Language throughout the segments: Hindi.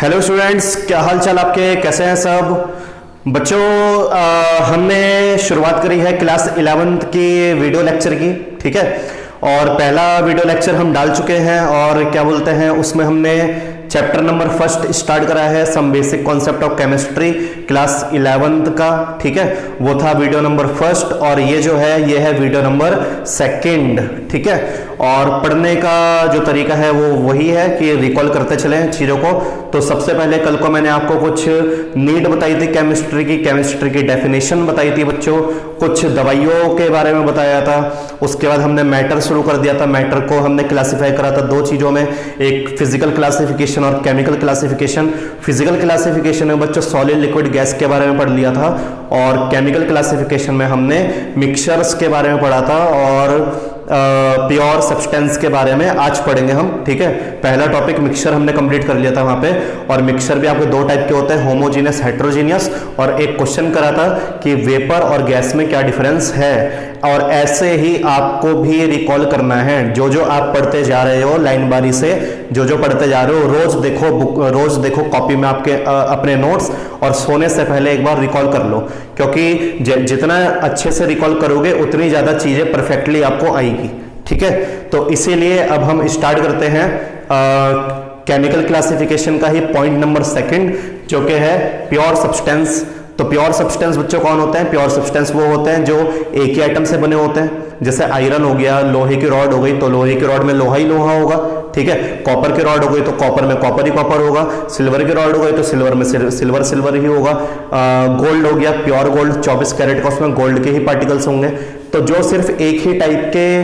हेलो स्टूडेंट्स, क्या हाल चाल आपके, कैसे हैं सब बच्चों। हमने शुरुआत करी है क्लास 11th की वीडियो लेक्चर की, ठीक है। और पहला वीडियो लेक्चर हम डाल चुके हैं और क्या बोलते हैं उसमें हमने चैप्टर नंबर फर्स्ट स्टार्ट करा है, some basic concept of chemistry, class 11th का, ठीक है। वो था वीडियो नंबर फर्स्ट और ये जो है ये है वीडियो नंबर सेकंड, ठीक है। और पढ़ने का जो तरीका है वो वही है कि रिकॉल करते चलें चीज़ों को। तो सबसे पहले कल को मैंने आपको कुछ नीड बताई थी केमिस्ट्री की डेफिनेशन बताई थी बच्चों, कुछ दवाइयों के बारे में बताया था। उसके बाद हमने मैटर शुरू कर दिया था। मैटर को हमने क्लासिफाई करा था दो चीज़ों में, एक फिजिकल क्लासिफिकेशन और केमिकल क्लासिफिकेशन। फिजिकल क्लासिफिकेशन में बच्चों सॉलिड लिक्विड गैस के बारे में पढ़ लिया था और केमिकल क्लासिफिकेशन में हमने मिक्सचर्स के बारे में पढ़ा था और प्योर सब्सटेंस के बारे में आज पढ़ेंगे हम, ठीक है। पहला टॉपिक मिक्सचर हमने कंप्लीट कर लिया था वहां पे। और मिक्सचर भी आपके दो टाइप के होते हैं, होमोजीनियस, हेट्रोजीनियस। और एक क्वेश्चन करा था कि वेपर और गैस में क्या डिफरेंस है। और ऐसे ही आपको भी रिकॉल करना है, जो जो आप पढ़ते जा रहे हो लाइन बारी से, जो जो पढ़ते जा रहे हो रोज देखो कॉपी में आपके अपने नोट्स, और सोने से पहले एक बार रिकॉल कर लो, क्योंकि जितना अच्छे से रिकॉल करोगे उतनी ज्यादा चीजें परफेक्टली आपको आएगी, ठीक है। तो इसीलिए अब हम स्टार्ट करते हैं केमिकल क्लासिफिकेशन का ही पॉइंट नंबर सेकंड, जो कि है प्योर सब्सटेंस। तो प्योर सब्सटेंस बच्चों कौन होते हैं? प्योर सब्सटेंस वो होते हैं जो एक ही आइटम से बने होते हैं। जैसे आयरन हो गया, लोहे की रॉड हो गई तो लोहे की रॉड में लोहा ही लोहा होगा, ठीक है। कॉपर की रॉड हो गई तो कॉपर में कॉपर ही कॉपर होगा। सिल्वर की रॉड हो गई तो सिल्वर में सिल्वर ही होगा। गोल्ड हो गया, प्योर गोल्ड 24 कैरेट का, उसमें गोल्ड के ही पार्टिकल्स होंगे। तो जो सिर्फ एक ही टाइप के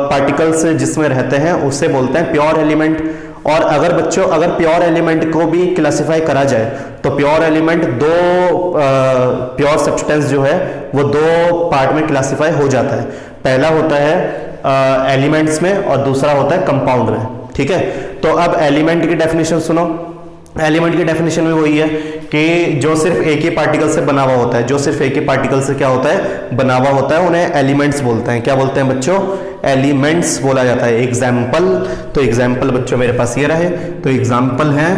पार्टिकल्स जिसमें रहते हैं उसे बोलते हैं प्योर एलिमेंट। और अगर प्योर एलिमेंट को भी क्लासिफाई करा जाए तो प्योर एलिमेंट प्योर सब्सटेंस जो है वो दो पार्ट में क्लासिफाई हो जाता है। पहला होता है एलिमेंट्स में और दूसरा होता है कंपाउंड में, ठीक है। तो अब एलिमेंट की डेफिनेशन सुनो। एलिमेंट की डेफिनेशन में वही है कि जो सिर्फ एक ही पार्टिकल से बना हुआ होता है, जो सिर्फ एक ही पार्टिकल से क्या होता है, बना हुआ होता है, उन्हें एलिमेंट्स बोलते हैं। क्या बोलते हैं बच्चों? एलिमेंट्स बोला जाता है। एग्जाम्पल, तो एग्जाम्पल बच्चों मेरे पास ये रहे, तो एग्जाम्पल है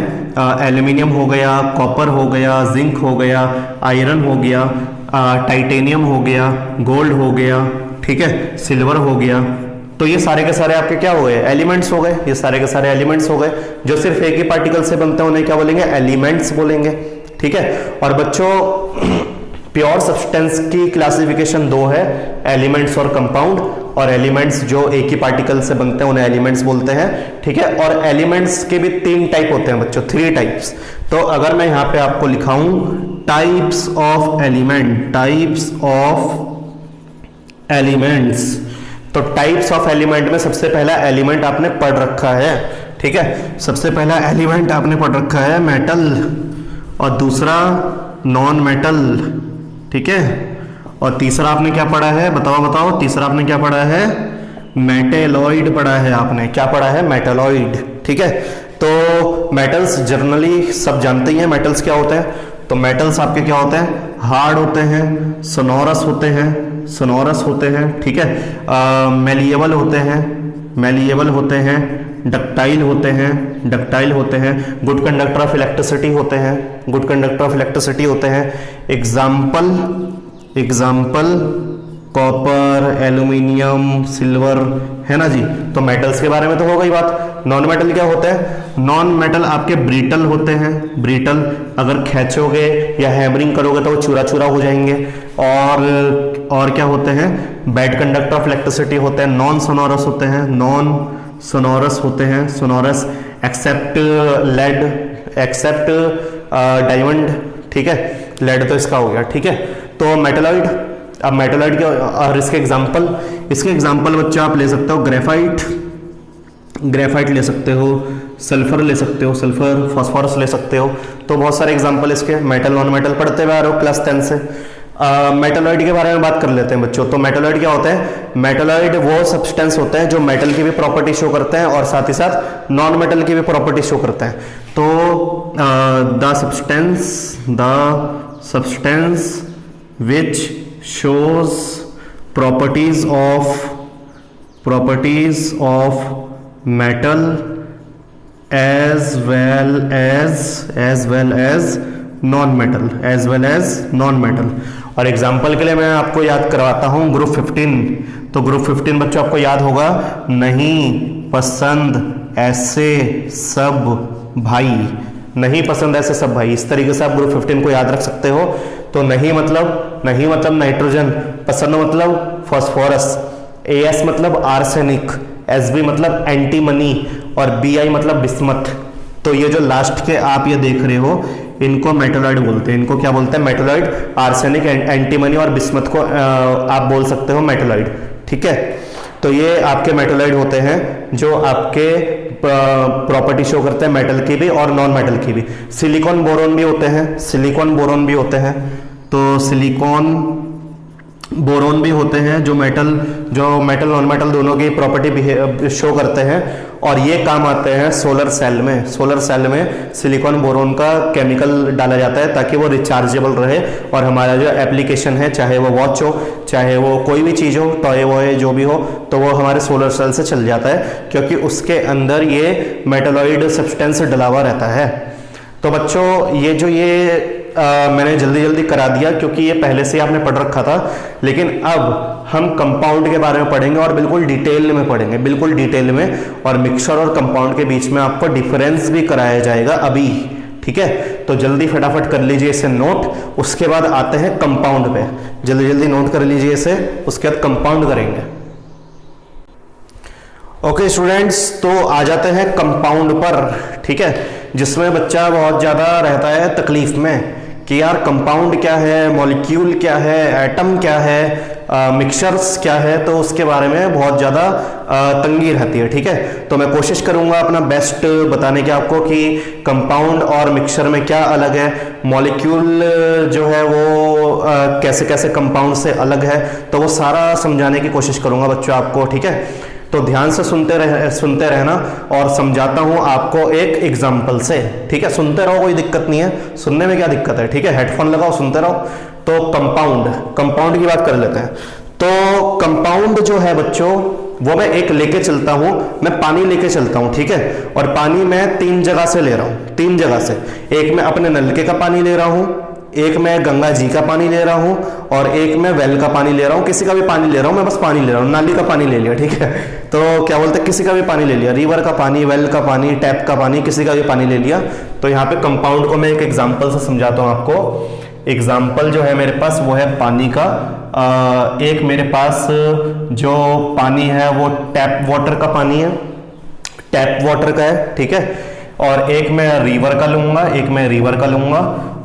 एल्यूमिनियम हो गया, कॉपर हो गया, जिंक हो गया, आयरन हो गया, टाइटेनियम हो गया, गोल्ड हो गया, ठीक है, सिल्वर हो गया। तो ये सारे के सारे आपके क्या हो गए? एलिमेंट्स हो गए। ये सारे के सारे एलिमेंट्स हो गए। जो सिर्फ एक ही पार्टिकल से बनते हैं उन्हें क्या बोलेंगे? एलिमेंट्स बोलेंगे, ठीक है। और बच्चों प्योर सब्सटेंस की क्लासिफिकेशन दो है, एलिमेंट्स और कंपाउंड। और एलिमेंट्स जो एक ही पार्टिकल से बनते हैं उन्हें एलिमेंट्स बोलते हैं, ठीक है। और एलिमेंट्स के भी तीन टाइप होते हैं बच्चों, 3 टाइप्स। तो अगर मैं यहां पे आपको लिखाऊं टाइप्स ऑफ एलिमेंट्स, तो टाइप्स ऑफ एलिमेंट में सबसे पहला एलिमेंट आपने पढ़ रखा है, ठीक है। सबसे पहला एलिमेंट आपने पढ़ रखा है मेटल, और दूसरा नॉन मेटल, ठीक है। और तीसरा आपने क्या पढ़ा है? बताओ। तीसरा आपने क्या पढ़ा है? मेटेलॉइड पढ़ा है आपने। क्या पढ़ा है? मेटेलॉइड, ठीक है। तो मेटल्स जनरली सब जानते ही हैं मेटल्स क्या होते हैं। तो मेटल्स आपके क्या होते हैं? हार्ड होते हैं, सोनोरस होते हैं, ठीक है। मेलिएबल होते हैं, डक्टाइल होते हैं, गुड कंडक्टर ऑफ इलेक्ट्रिसिटी होते हैं, एग्जाम्पल कॉपर, एल्यूमिनियम, सिल्वर, है ना जी। तो मेटल्स के बारे में तो हो गई बात। नॉन मेटल क्या होता है? नॉन मेटल आपके ब्रिटल होते हैं। ब्रिटल अगर खींचोगे या हैमरिंग करोगे तो वो चूरा हो जाएंगे। और क्या होते हैं? बैड कंडक्टर ऑफ इलेक्ट्रिसिटी होते हैं। नॉन सोनोरस होते हैं, sonorous except lead, except diamond, ठीक है। लेड तो इसका हो गया, ठीक है। तो मेटलॉइड, अब मेटलॉइड के और इसके एग्जांपल बच्चों आप ले सकते हो ग्रेफाइट ले सकते हो, सल्फर, फास्फोरस ले सकते हो। तो बहुत सारे एग्जांपल इसके। मेटल नॉन मेटल पढ़ते हुए आ रहे हो क्लास 10 से। मेटलॉइड के बारे में बात कर लेते हैं बच्चों। तो मेटलॉइड क्या होता है? मेटलॉइड वो सब्सटेंस होते हैं जो मेटल की भी प्रॉपर्टी शो करते हैं और साथ ही साथ नॉन मेटल की भी प्रॉपर्टी शो करते हैं। तो the substance which shows properties of metal as well as non metal. और एग्जाम्पल के लिए मैं आपको याद करवाता हूं ग्रुप 15। तो ग्रुप 15 बच्चों आपको याद होगा, नहीं पसंद ऐसे सब भाई, नहीं पसंद ऐसे सब भाई, इस तरीके से आप ग्रुप 15 को याद रख सकते हो। तो नहीं मतलब नाइट्रोजन, पसंद मतलब फास्फोरस, AS मतलब आर्सेनिक, SB मतलब एंटीमनी और BI मतलब बिस्मथ। तो ये जो लास्ट के आप ये देख रहे हो इनको मेटलॉइड बोलते हैं। इनको क्या बोलते हैं? मेटलॉइड। आर्सेनिक, एंटीमनी और बिस्मथ को आप बोल सकते हो मेटलॉइड। ठीक है, तो ये आपके मेटलॉइड होते हैं जो आपके प्रॉपर्टी शो करते हैं मेटल की भी और नॉन मेटल की भी। सिलिकॉन बोरोन भी होते हैं, तो सिलिकॉन बोरोन भी होते हैं जो मेटल नॉन मेटल दोनों की प्रॉपर्टी शो करते हैं, और ये काम आते हैं सोलर सेल में सिलिकॉन बोरोन का केमिकल डाला जाता है ताकि वो रिचार्जेबल रहे, और हमारा जो एप्लीकेशन है, चाहे वो वॉच हो, चाहे वो कोई भी चीज़ हो, टॉय वॉय जो भी हो, तो वो हमारे सोलर सेल से चल जाता है क्योंकि उसके अंदर ये मेटलॉइड सब्सटेंस डला हुआ रहता है। तो बच्चों ये मैंने जल्दी करा दिया क्योंकि ये पहले से आपने पढ़ रखा था, लेकिन अब हम कंपाउंड के बारे में पढ़ेंगे और बिल्कुल डिटेल में और मिक्सचर और कंपाउंड के बीच में आपको डिफरेंस भी कराया जाएगा अभी। ठीक है, तो जल्दी फटाफट कर लीजिए इसे नोट, उसके बाद आते हैं कंपाउंड पे। जल्दी नोट कर लीजिए इसे, उसके बाद कंपाउंड करेंगे। ओके स्टूडेंट्स, तो आ जाते हैं कंपाउंड पर। ठीक है, जिसमें बच्चा बहुत ज़्यादा रहता है तकलीफ में कि यार कंपाउंड क्या है, मॉलिक्यूल क्या है, एटम क्या है, मिक्सचर्स क्या है, तो उसके बारे में बहुत ज़्यादा तंगी रहती है। ठीक है, तो मैं कोशिश करूँगा अपना बेस्ट बताने की आपको कि कंपाउंड और मिक्सचर में क्या अलग है, मॉलिक्यूल जो है वो कैसे कैसे कंपाउंड से अलग है, तो वो सारा समझाने की कोशिश करूँगा बच्चों आपको। ठीक है, तो ध्यान से सुनते रहना और समझाता हूं आपको एक एग्जाम्पल से। ठीक है, सुनते रहो, कोई दिक्कत नहीं है, सुनने में क्या दिक्कत है। ठीक है, हेडफोन लगाओ, सुनते रहो। तो कंपाउंड की बात कर लेते हैं। तो कंपाउंड जो है बच्चों वो मैं एक लेके चलता हूं, मैं पानी लेके चलता हूं। ठीक है, और पानी मैं 3 जगह से ले रहा हूं, 3 जगह से। एक मैं अपने नलके का पानी ले रहा हूं, एक मैं गंगा जी का पानी ले रहा हूं, और एक मैं वेल का पानी ले रहा हूं। किसी का भी पानी ले रहा हूं, मैं बस पानी ले रहा हूं, नाली का पानी ले लिया। ठीक है, तो क्या बोलते हैं, किसी का भी पानी ले लिया, रिवर का पानी, वेल का पानी, टैप का पानी, किसी का भी पानी ले लिया। तो यहाँ पे कंपाउंड को मैं एक एग्जाम्पल से समझाता हूँ आपको। एग्जाम्पल जो है मेरे पास वो है पानी का। एक मेरे पास जो पानी है वो टैप वाटर का पानी है, टैप वाटर का है। ठीक है, और एक मैं रिवर का लूंगा,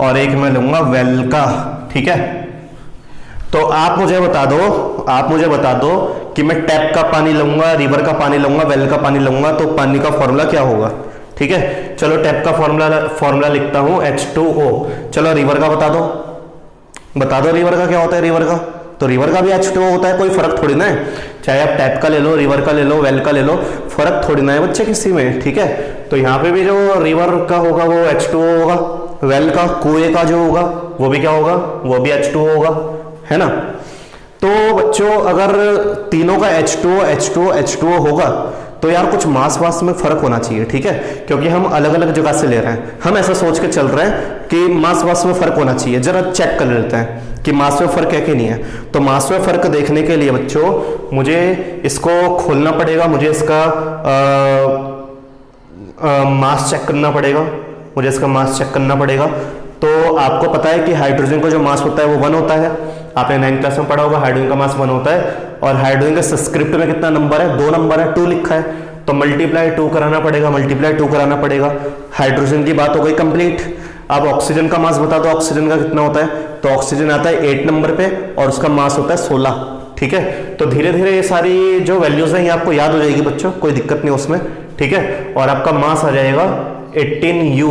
और एक मैं लूंगा वेल का। ठीक है, तो आप मुझे बता दो कि मैं टैप का पानी लूंगा, रिवर का पानी लूंगा, वेल का पानी लूंगा, तो पानी का फॉर्मूला क्या होगा। ठीक है, चलो टैप का फॉर्मूला लिखता हूं H2O। चलो रिवर का बता दो रिवर का क्या होता है। रिवर का तो रिवर का भी H2O होता है, कोई फर्क थोड़ी ना है, चाहे आप टैप का ले लो, रिवर का ले लो, वेल का ले लो, फर्क थोड़ी ना है बच्चे किसी में। ठीक है, तो यहाँ पे भी जो रिवर का होगा वो H2O होगा, वेल का कुएं का जो होगा वो भी क्या होगा, वो भी H2O होगा, है ना। तो बच्चों अगर तीनों का H2O होगा तो यार कुछ मास में फर्क होना चाहिए। ठीक है, क्योंकि हम अलग अलग जगह से ले रहे हैं, हम ऐसा सोच के चल रहे हैं कि मास में फर्क होना चाहिए। जरा चेक कर लेते हैं कि मास में फर्क है कि नहीं है। तो मास में फर्क देखने के लिए बच्चों मुझे इसको खोलना पड़ेगा, मुझे इसका मास चेक करना पड़ेगा। तो आपको पता है कि हाइड्रोजन का जो मास होता है वो 1 होता है, आपने 9th क्लास में पढ़ा होगा, हाइड्रोजन का मास 1 होता है। और हाइड्रोजन के सब्सक्रिप्ट में कितना नंबर है, 2 नंबर है, 2 लिखा है, तो मल्टीप्लाई 2 कराना पड़ेगा। हाइड्रोजन की बात हो गई कंप्लीट। अब ऑक्सीजन का मास बता दो, ऑक्सीजन का कितना होता है। तो ऑक्सीजन आता है 8 नंबर पे और उसका मास होता है 16। ठीक है, तो धीरे धीरे ये सारी जो वैल्यूज हैं ये आपको याद हो जाएगी बच्चों, कोई दिक्कत नहीं उसमें। ठीक है, और आपका मास आ जाएगा 18U।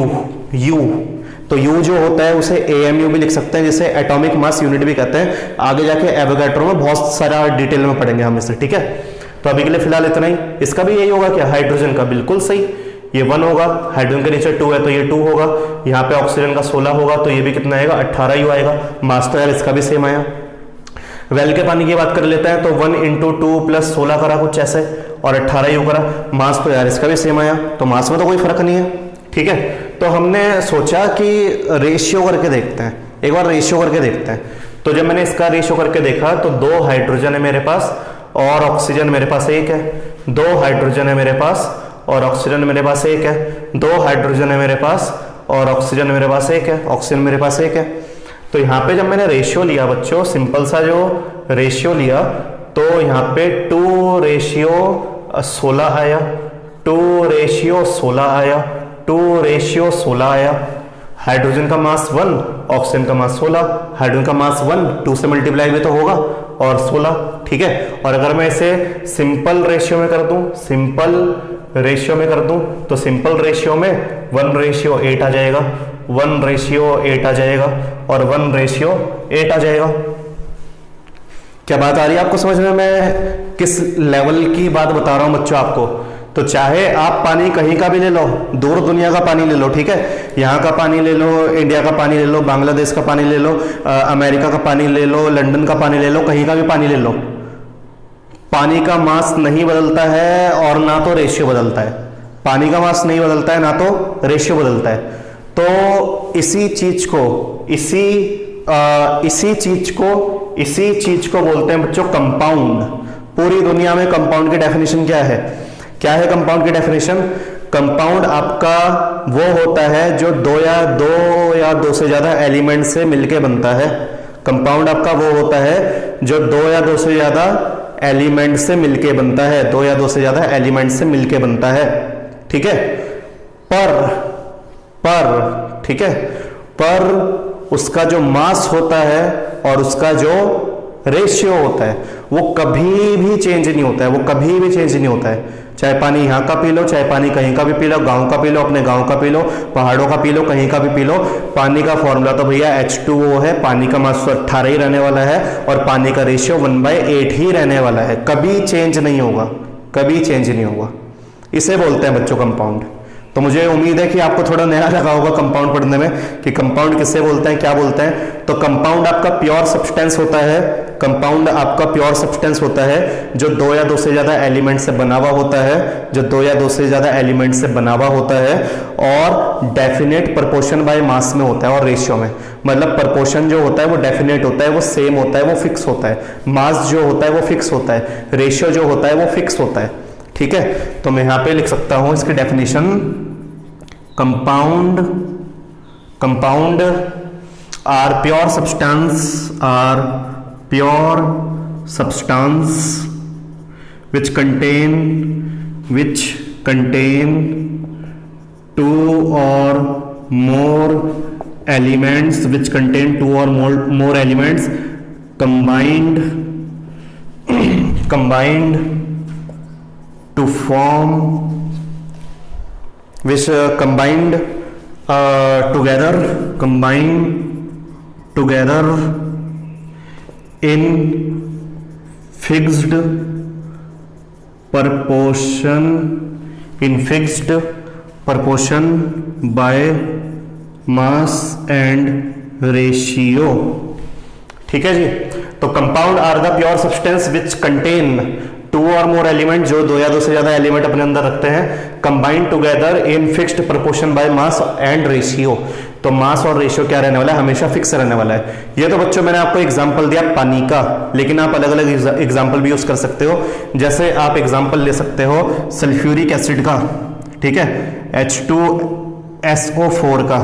तो U जो होता है उसे AMU भी लिख सकते हैं, जिसे एटॉमिक मास यूनिट भी कहते हैं। आगे जाके एवोगैड्रो में बहुत सारा डिटेल में पढ़ेंगे हम इसे। ठीक है, तो अभी के लिए फिलहाल इतना ही। इसका भी यही होगा क्या, हाइड्रोजन का बिल्कुल सही, ये 1 होगा, हाइड्रोजन के नीचे 2 है तो ये 2 होगा, यहाँ पे ऑक्सीजन का 16 होगा तो ये भी कितना आएगा, 18U आएगा। मास तो यार इसका भी सेम आया। वेल के पानी की बात कर लेते हैं तो 1 × 2 + 16 करा कुछ ऐसे, और 18 ही होगा। मास तो यार इसका भी सेम आया, तो मास में तो कोई फर्क नहीं है, ठीक है। तो हमने सोचा कि रेशियो करके देखते हैं, एक बार रेशियो करके देखते हैं। तो जब मैंने इसका रेशियो करके देखा तो 2 हाइड्रोजन है मेरे पास और ऑक्सीजन मेरे पास 1 है। 2 हाइड्रोजन है मेरे पास और ऑक्सीजन मेरे पास 1 है। 2 हाइड्रोजन है मेरे पास और ऑक्सीजन मेरे पास 1 है, ऑक्सीजन मेरे पास 1 है। तो यहाँ पे जब मैंने रेशियो लिया बच्चों, सिंपल सा जो रेशियो लिया, तो यहाँ पे 2:16 आया, 2:16 आया, 2:16 आया। हाइड्रोजन का मास 1, ऑक्सीजन का मास 16। हाइड्रोजन का मास 1 2 से मल्टीप्लाई भी तो होगा और 16, ठीक है। और अगर मैं इसे सिंपल रेशियो में कर दूं, सिंपल रेशियो में कर दूं, तो सिंपल रेशियो में 1:8 आ जाएगा, 1:8 आ जाएगा और 1:8 आ जाएगा। क्या बात आ रही है आपको समझ में? मैं किस लेवल की बात बता रहा हूं बच्चों आपको। तो चाहे आप पानी कहीं का भी ले लो, दूर दुनिया का पानी ले लो, ठीक है, यहाँ का पानी ले लो, इंडिया का पानी ले लो, बांग्लादेश का पानी ले लो, अमेरिका का पानी ले लो, लंदन का पानी ले लो, कहीं का भी पानी ले लो, पानी का मास नहीं बदलता है और ना तो रेशियो बदलता है। पानी का मास नहीं बदलता है, ना तो रेशियो बदलता है। तो इसी चीज को बोलते हैं बच्चों कंपाउंड। पूरी दुनिया में कंपाउंड की डेफिनेशन क्या है? क्या है कंपाउंड की डेफिनेशन? कंपाउंड आपका वो होता है जो दो या दो से ज्यादा एलिमेंट से मिलके बनता है। कंपाउंड आपका वो होता है जो 2 या 2 से ज्यादा एलिमेंट से मिलके बनता है, 2 या 2 से ज्यादा एलिमेंट से मिलके बनता है, ठीक है। पर ठीक है, पर उसका जो मास होता है और उसका जो रेशियो होता है वो कभी भी चेंज नहीं होता है, वो कभी भी चेंज नहीं होता है। चाहे पानी यहाँ का पी लो, चाहे पानी कहीं का भी पी लो, गांव का पी लो, अपने गांव का पी लो, पहाड़ों का पी लो, कहीं का भी पी लो, पानी का फॉर्मूला तो भैया H2O है। पानी का मास तो 18 ही रहने वाला है और पानी का रेशियो 1/8 ही रहने वाला है, कभी चेंज नहीं होगा, कभी चेंज नहीं होगा। इसे बोलते हैं बच्चों कंपाउंड। तो मुझे उम्मीद है कि आपको थोड़ा नया लगा होगा कंपाउंड पढ़ने में कि कंपाउंड किसे बोलते हैं, क्या बोलते हैं। तो कंपाउंड आपका प्योर सब्सटेंस होता है, कंपाउंड आपका प्योर सब्सटेंस होता है जो 2 या 2 से ज्यादा एलिमेंट से बना हुआ होता है, जो 2 या 2 से ज्यादा एलिमेंट से बना हुआ होता है और डेफिनेट प्रोपोर्शन बाय मास में होता है और रेशियो में। मतलब प्रोपोर्शन जो होता है वो डेफिनेट होता है, वो सेम होता है, वो फिक्स होता है। मास जो होता है वो फिक्स होता है, रेशियो जो होता है वो फिक्स होता है, ठीक है। तो मैं यहां पे लिख सकता हूं इसकी definition, compound are pure substance which contain 2 or more elements, combined to form, which combined together in fixed proportion by mass and ratio, ठीक है जी। तो compound are the pure substance which contain 2 और मोर एलिमेंट, जो 2 या 2 से ज्यादा एलिमेंट अपने अंदर रखते हैं, combined together in fixed proportion by mass and ratio. तो मास और रेशियो क्या रहने वाला है? हमेशा फिक्स रहने वाला है। ये तो बच्चों मैंने आपको एग्जांपल दिया पानी का, लेकिन आप अलग अलग एग्जांपल भी यूज कर सकते हो। जैसे आप एग्जांपल ले सकते हो सल्फ्यूरिक एसिड का, ठीक है, H2SO4 का,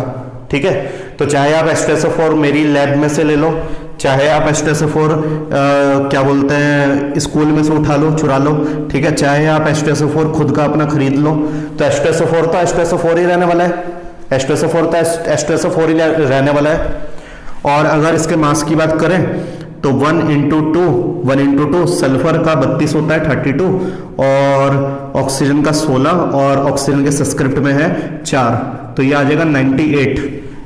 ठीक है। तो चाहे आप H2SO4 मेरी लैब में से ले लो, चाहे आप H2SO4 क्या बोलते हैं स्कूल में से उठा लो, चुरा लो, ठीक है, चाहे आप H2SO4 खुद का अपना खरीद लो, तो H2SO4 ही रहने वाला है, H2SO4 ही रहने वाला है। और अगर इसके मास की बात करें तो 1 into 2 सल्फर का 32 होता है 32 और ऑक्सीजन का 16 और ऑक्सीजन के सब्सक्रिप्ट में है 4, तो ये आ जाएगा 98।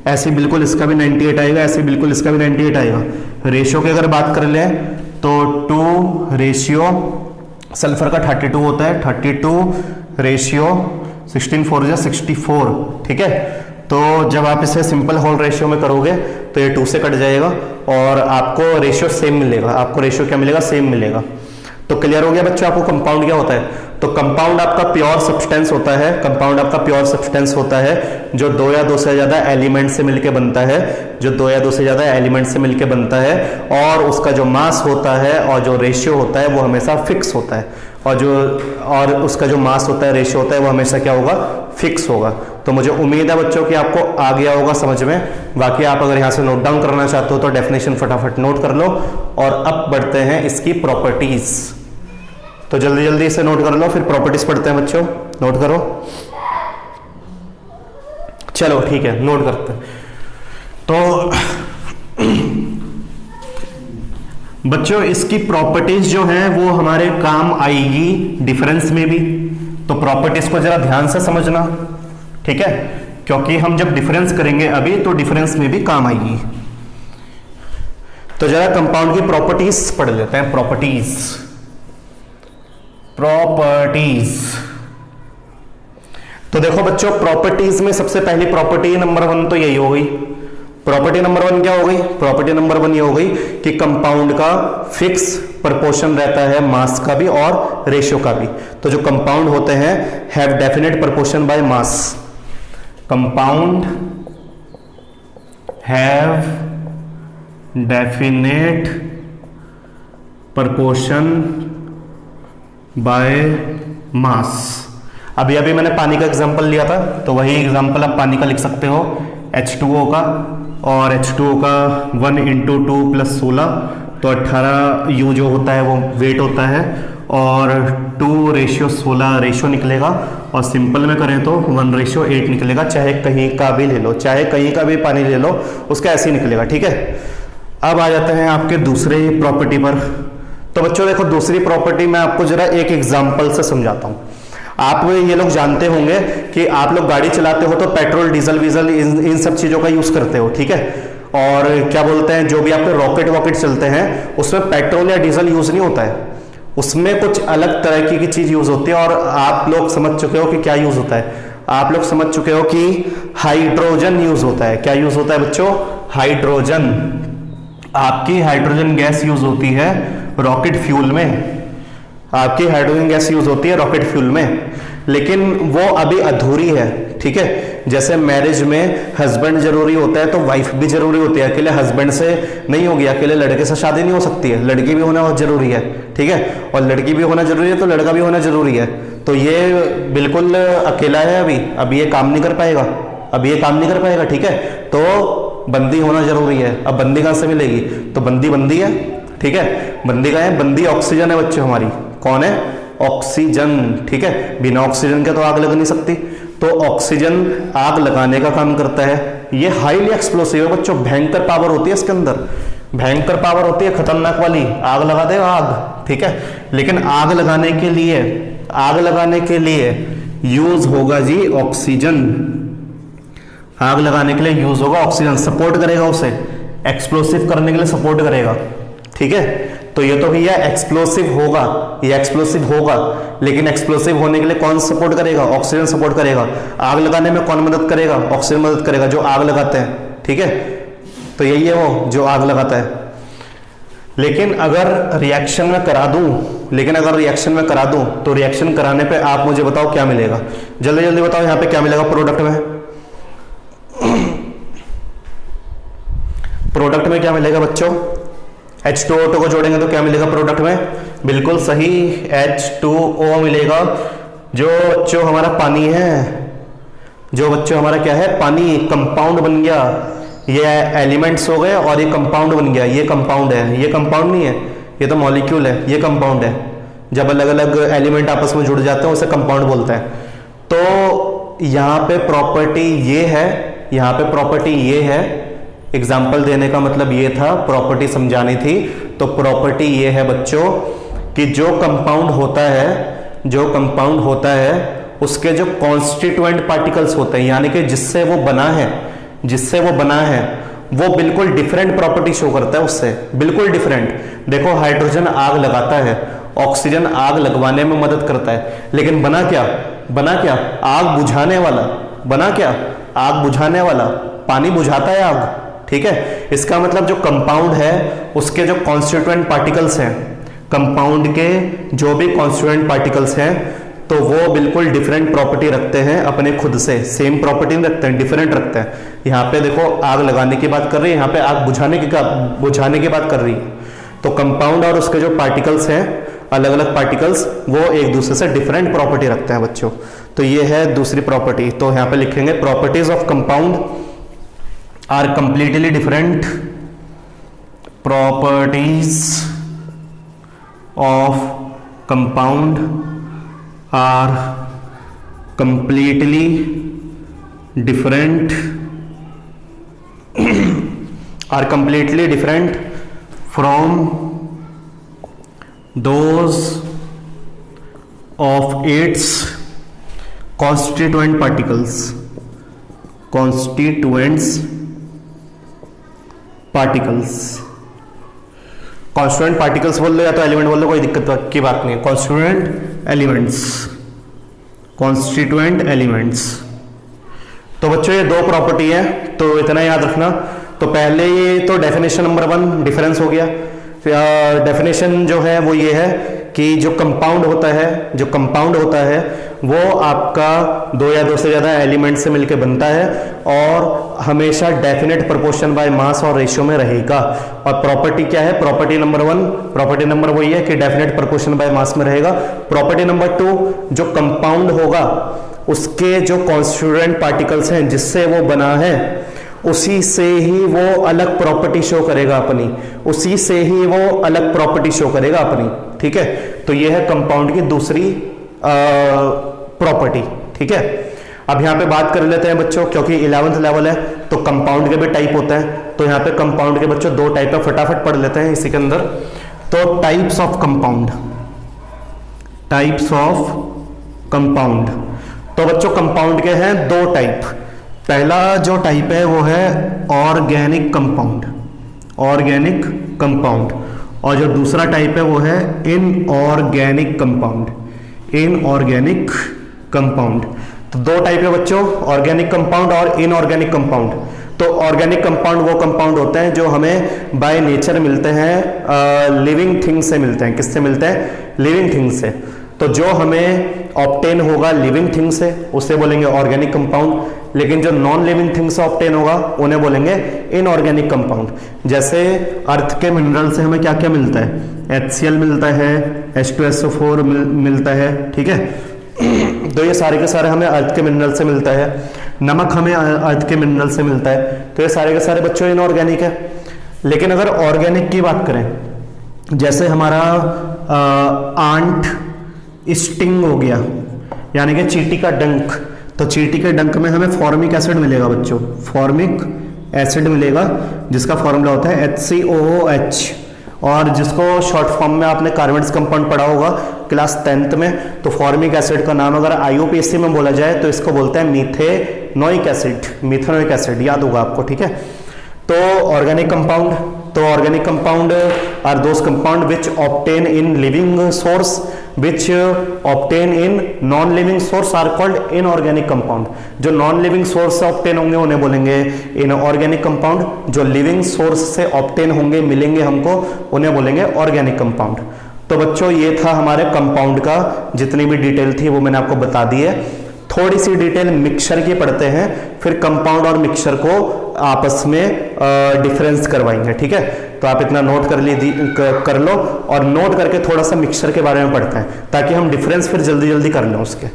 ऐसे बिल्कुल इसका भी 98 आएगा, ऐसे बिल्कुल इसका भी 98 आएगा। रेशियो की अगर बात कर लें तो 2 रेशियो सल्फर का 32 होता है, 32 रेशियो 16 4 जा 64, ठीक है। तो जब आप इसे सिंपल होल रेशियो में करोगे तो ये 2 से कट जाएगा और आपको रेशियो सेम मिलेगा। आपको रेशियो क्या मिलेगा? सेम मिलेगा। तो क्लियर हो गया बच्चों आपको कंपाउंड क्या होता है। तो कंपाउंड आपका प्योर सब्सटेंस होता है, कंपाउंड आपका प्योर सब्सटेंस होता है जो दो या दो से ज्यादा एलिमेंट से मिलकर बनता है, जो दो या दो से ज्यादा एलिमेंट से मिलकर बनता है, और उसका जो मास होता है और जो रेशियो होता है वो हमेशा फिक्स होता है, और उसका जो मास होता है, रेशियो होता है, वो हमेशा क्या होगा, फिक्स होगा। तो मुझे उम्मीद है बच्चों कि आपको आ गया होगा समझ में। बाकी आप अगर यहाँ से नोट डाउन करना चाहते हो तो डेफिनेशन फटाफट नोट कर लो। और अब बढ़ते हैं इसकी प्रॉपर्टीज, तो जल्दी जल्दी इसे नोट कर लो, फिर प्रॉपर्टीज पढ़ते हैं बच्चों। नोट करो, चलो ठीक है, नोट करते हैं। तो बच्चों इसकी प्रॉपर्टीज जो हैं वो हमारे काम आएगी डिफरेंस में भी। तो प्रॉपर्टीज को जरा ध्यान से समझना, ठीक है, क्योंकि हम जब डिफरेंस करेंगे अभी तो डिफरेंस में भी काम आएगी। तो जरा कंपाउंड की प्रॉपर्टीज पढ़ लेते हैं। प्रॉपर्टीज तो देखो बच्चों, प्रॉपर्टीज में सबसे पहली प्रॉपर्टी नंबर 1 तो यही हो गई। प्रॉपर्टी नंबर 1 क्या हो गई? प्रॉपर्टी नंबर 1 ये हो गई कि कंपाउंड का फिक्स प्रपोर्शन रहता है मास का भी और रेशियो का भी। तो जो कंपाउंड होते हैं have definite proportion by mass. Compound have definite proportion by mass. अभी अभी मैंने पानी का एग्जांपल लिया था, तो वही एग्जांपल आप पानी का लिख सकते हो, H2O का, और H2O का 1 × 2 + 16, तो 18 U जो होता है वो वेट होता है, और 2:16 रेशियो निकलेगा, और सिंपल में करें तो 1:8 निकलेगा। चाहे कहीं का भी ले लो, चाहे कहीं का भी पानी ले लो, उसका ऐसे ही निकलेगा, ठीक है। अब आ जाते हैं आपके दूसरे प्रॉपर्टी पर। तो बच्चों देखो, दूसरी प्रॉपर्टी मैं आपको जरा एक एग्जाम्पल से समझाता हूँ। आप ये लोग जानते होंगे कि आप लोग गाड़ी चलाते हो तो पेट्रोल, डीजल वीजल इन सब चीजों का यूज करते हो, ठीक है। और क्या बोलते हैं, जो भी आपके रॉकेट वॉकेट चलते हैं उसमें पेट्रोल या डीजल यूज नहीं होता है, उसमें कुछ अलग तरह की चीज यूज होती है। और आप लोग समझ चुके हो कि क्या यूज होता है, आप लोग समझ चुके हो कि हाइड्रोजन यूज होता है। क्या यूज होता है बच्चों? हाइड्रोजन। आपकी हाइड्रोजन गैस यूज होती है रॉकेट फ्यूल में, आपकी हाइड्रोजन गैस यूज होती है रॉकेट फ्यूल में, लेकिन वो अभी अधूरी है, ठीक है। जैसे मैरिज में हस्बैंड जरूरी होता है तो वाइफ भी जरूरी होती है। अकेले हस्बैंड से नहीं होगी, अकेले लड़के से शादी नहीं हो सकती है, लड़की भी होना बहुत जरूरी है, ठीक है। और लड़की भी होना जरूरी है तो लड़का भी होना जरूरी है। तो ये बिल्कुल अकेला है अभी ये काम नहीं कर पाएगा, ठीक है। तो बंदी होना जरूरी है। अब बंदी कहां से मिलेगी? तो बंदी है, ठीक है। बंदी का है, बंदी ऑक्सीजन है बच्चों हमारी। कौन है? ऑक्सीजन, ठीक है। बिना ऑक्सीजन के तो आग लग नहीं सकती, तो ऑक्सीजन आग लगाने का काम करता है। ये हाईली एक्सप्लोसिव है बच्चों, भयंकर पावर होती है इसके अंदर, भयंकर पावर होती है, खतरनाक वाली, आग लगा देगा आग, ठीक है। लेकिन आग लगाने के लिए यूज होगा जी ऑक्सीजन, आग लगाने के लिए यूज होगा ऑक्सीजन, सपोर्ट करेगा उसे, एक्सप्लोसिव करने के लिए सपोर्ट करेगा, ठीक है। तो ये तो भैया एक्सप्लोसिव होगा, ये एक्सप्लोसिव होगा, लेकिन एक्सप्लोसिव होने के लिए कौन सपोर्ट करेगा? ऑक्सीजन सपोर्ट करेगा। आग लगाने में कौन मदद करेगा? ऑक्सीजन मदद करेगा, जो आग लगाते हैं, ठीक है। तो यही है वो जो आग लगाता है। लेकिन अगर रिएक्शन में करा दूं तो रिएक्शन कराने पे आप मुझे बताओ क्या मिलेगा, जल्दी जल्दी बताओ, यहां पे क्या मिलेगा प्रोडक्ट में? प्रोडक्ट में क्या मिलेगा बच्चों? H2O को जोड़ेंगे तो क्या मिलेगा प्रोडक्ट में? बिल्कुल सही, H2O मिलेगा, जो हमारा पानी है, जो बच्चों हमारा क्या है? पानी। कंपाउंड बन गया, ये एलिमेंट्स हो गए और ये कंपाउंड बन गया। ये कंपाउंड है, ये कंपाउंड नहीं है, ये तो मॉलिक्यूल है, ये कंपाउंड है। जब अलग अलग एलिमेंट आपस में जुड़ जाते हैं उसे कंपाउंड बोलते हैं। तो यहाँ पे प्रॉपर्टी ये है, एग्जाम्पल देने का मतलब ये था, प्रॉपर्टी समझानी थी। तो प्रॉपर्टी ये है बच्चों कि जो कंपाउंड होता है उसके जो कॉन्स्टिट्यूएंट पार्टिकल्स होते हैं, यानी कि जिससे वो बना है, वो बिल्कुल डिफरेंट प्रॉपर्टी शो करता है उससे, बिल्कुल डिफरेंट। देखो, हाइड्रोजन आग लगाता है, ऑक्सीजन आग लगवाने में मदद करता है, लेकिन बना क्या? आग बुझाने वाला। बना क्या? आग बुझाने वाला। पानी बुझाता है आग, ठीक है। इसका मतलब जो कंपाउंड है उसके जो कॉन्स्टिट्यूएंट पार्टिकल्स हैं कंपाउंड के जो भी कॉन्स्टिट्यूएंट पार्टिकल्स हैं तो वो बिल्कुल डिफरेंट प्रॉपर्टी रखते हैं अपने खुद से, सेम प्रॉपर्टी नहीं रखते हैं, डिफरेंट रखते हैं। यहाँ पे देखो आग लगाने की बात कर रही है, यहाँ पे आग बुझाने की बात कर रही है। तो कंपाउंड और उसके जो पार्टिकल्स हैं, अलग अलग पार्टिकल्स, वो एक दूसरे से डिफरेंट प्रॉपर्टी रखते हैं बच्चों। तो ये है दूसरी प्रॉपर्टी। तो यहाँ पे लिखेंगे properties of compound are completely different, properties of compound are completely different from those of its constituent particles, constituent particles बोल लो या तो एलिमेंट बोल लो, कोई दिक्कत की बात नहीं है। constituent elements। तो बच्चों ये दो प्रॉपर्टी है, तो इतना याद रखना। तो पहले ये तो डेफिनेशन नंबर 1 डिफरेंस हो गया। डेफिनेशन जो है वो ये है कि जो कंपाउंड होता है वो आपका 2 या 2 से ज़्यादा एलिमेंट से मिलकर बनता है और हमेशा डेफिनेट प्रोपोर्शन बाय मास और रेशियो में रहेगा। और प्रॉपर्टी क्या है? प्रॉपर्टी नंबर 1, प्रॉपर्टी नंबर वही है कि डेफिनेट प्रोपोर्शन बाय मास में रहेगा। प्रॉपर्टी नंबर 2, जो कंपाउंड होगा उसके जो कॉन्स्टिट्यूएंट पार्टिकल्स हैं जिससे वो बना है उसी से ही वो अलग प्रॉपर्टी शो करेगा अपनी, ठीक है। तो ये है कंपाउंड की दूसरी प्रॉपर्टी, ठीक है। अब यहां पे बात कर लेते हैं बच्चों, क्योंकि 11th लेवल है तो कंपाउंड के भी टाइप होते हैं। तो यहां पे कंपाउंड के बच्चों 2 टाइप है, फटाफट पढ़ लेते हैं इसी के अंदर। तो टाइप्स ऑफ कंपाउंड, तो बच्चों कंपाउंड के हैं 2 टाइप। पहला जो टाइप है वो है ऑर्गेनिक कंपाउंड, और जो दूसरा टाइप है वो है इनऑर्गेनिक कंपाउंड। तो 2 टाइप है बच्चों, ऑर्गेनिक कंपाउंड और इनऑर्गेनिक कंपाउंड। तो ऑर्गेनिक कंपाउंड वो कंपाउंड होते हैं जो हमें बाय नेचर मिलते हैं, लिविंग थिंग से मिलते हैं। किससे मिलते हैं? लिविंग थिंग से। तो जो हमें ऑब्टेन होगा लिविंग थिंग से उसे बोलेंगे ऑर्गेनिक कंपाउंड, लेकिन जो नॉन लिविंग थिंग से ऑब्टेन होगा उन्हें बोलेंगे इनऑर्गेनिक कंपाउंड। जैसे अर्थ के मिनरल से हमें क्या क्या मिलता है? HCl मिलता है, H2SO4 मिलता है, ठीक है। तो ये सारे के सारे हमें अर्थ के मिनरल से मिलता है। नमक हमें अर्थ के मिनरल से मिलता है। तो ये सारे के सारे बच्चों इनऑर्गेनिक है। लेकिन अगर ऑर्गेनिक की बात करें, जैसे हमारा आंट स्टिंग हो गया, यानी कि चींटी का डंक, तो चींटी के डंक में हमें फॉर्मिक एसिड मिलेगा बच्चों, फॉर्मिक एसिड मिलेगा जिसका फॉर्मूला होता है HCOOH, और जिसको शॉर्ट फॉर्म में आपने कार्बन्स कंपाउंड पढ़ा होगा क्लास 10th में। तो फॉर्मिक एसिड का नाम अगर IUPAC में बोला जाए तो इसको बोलते हैं मिथेनोइक एसिड, याद होगा आपको, ठीक है। तो organic compound are those compound which obtain in living source, which obtain in non living source are called inorganic compound। जो non living source से obtain होंगे उन्हें बोलेंगे inorganic compound, जो living source से obtain होंगे मिलेंगे हमको उन्हें बोलेंगे organic compound। तो बच्चों ये था हमारे कंपाउंड का, जितनी भी डिटेल थी वो मैंने आपको बता दी है। थोड़ी सी डिटेल मिक्सचर की पढ़ते हैं, फिर कंपाउंड और मिक्सचर को आपस में डिफरेंस करवाएंगे, ठीक है। तो आप इतना नोट कर लो, और नोट करके थोड़ा सा मिक्सचर के बारे में पढ़ते हैं ताकि हम डिफरेंस फिर जल्दी जल्दी कर लें उसके।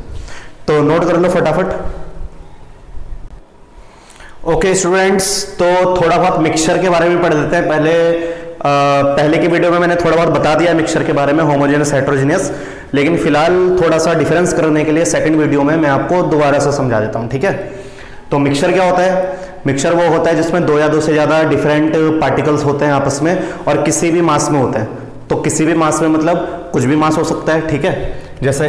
तो नोट कर लो फटाफट। ओके स्टूडेंट्स, तो थोड़ा बहुत मिक्सचर के बारे में पढ़ लेते हैं। पहले की वीडियो में मैंने थोड़ा बहुत बता दिया मिक्सचर के बारे में, होमोजेनस हेटेरोजेनियस, लेकिन फिलहाल थोड़ा सा डिफरेंस करने के लिए सेकंड वीडियो में मैं आपको दोबारा से समझा देता हूं, ठीक है। तो मिक्सचर क्या होता है? मिक्सचर वो होता है जिसमें 2 या 2 से ज्यादा डिफरेंट पार्टिकल्स होते हैं आपस में, और किसी भी मास में होते हैं। तो किसी भी मास में मतलब कुछ भी मास हो सकता है, ठीक है। जैसे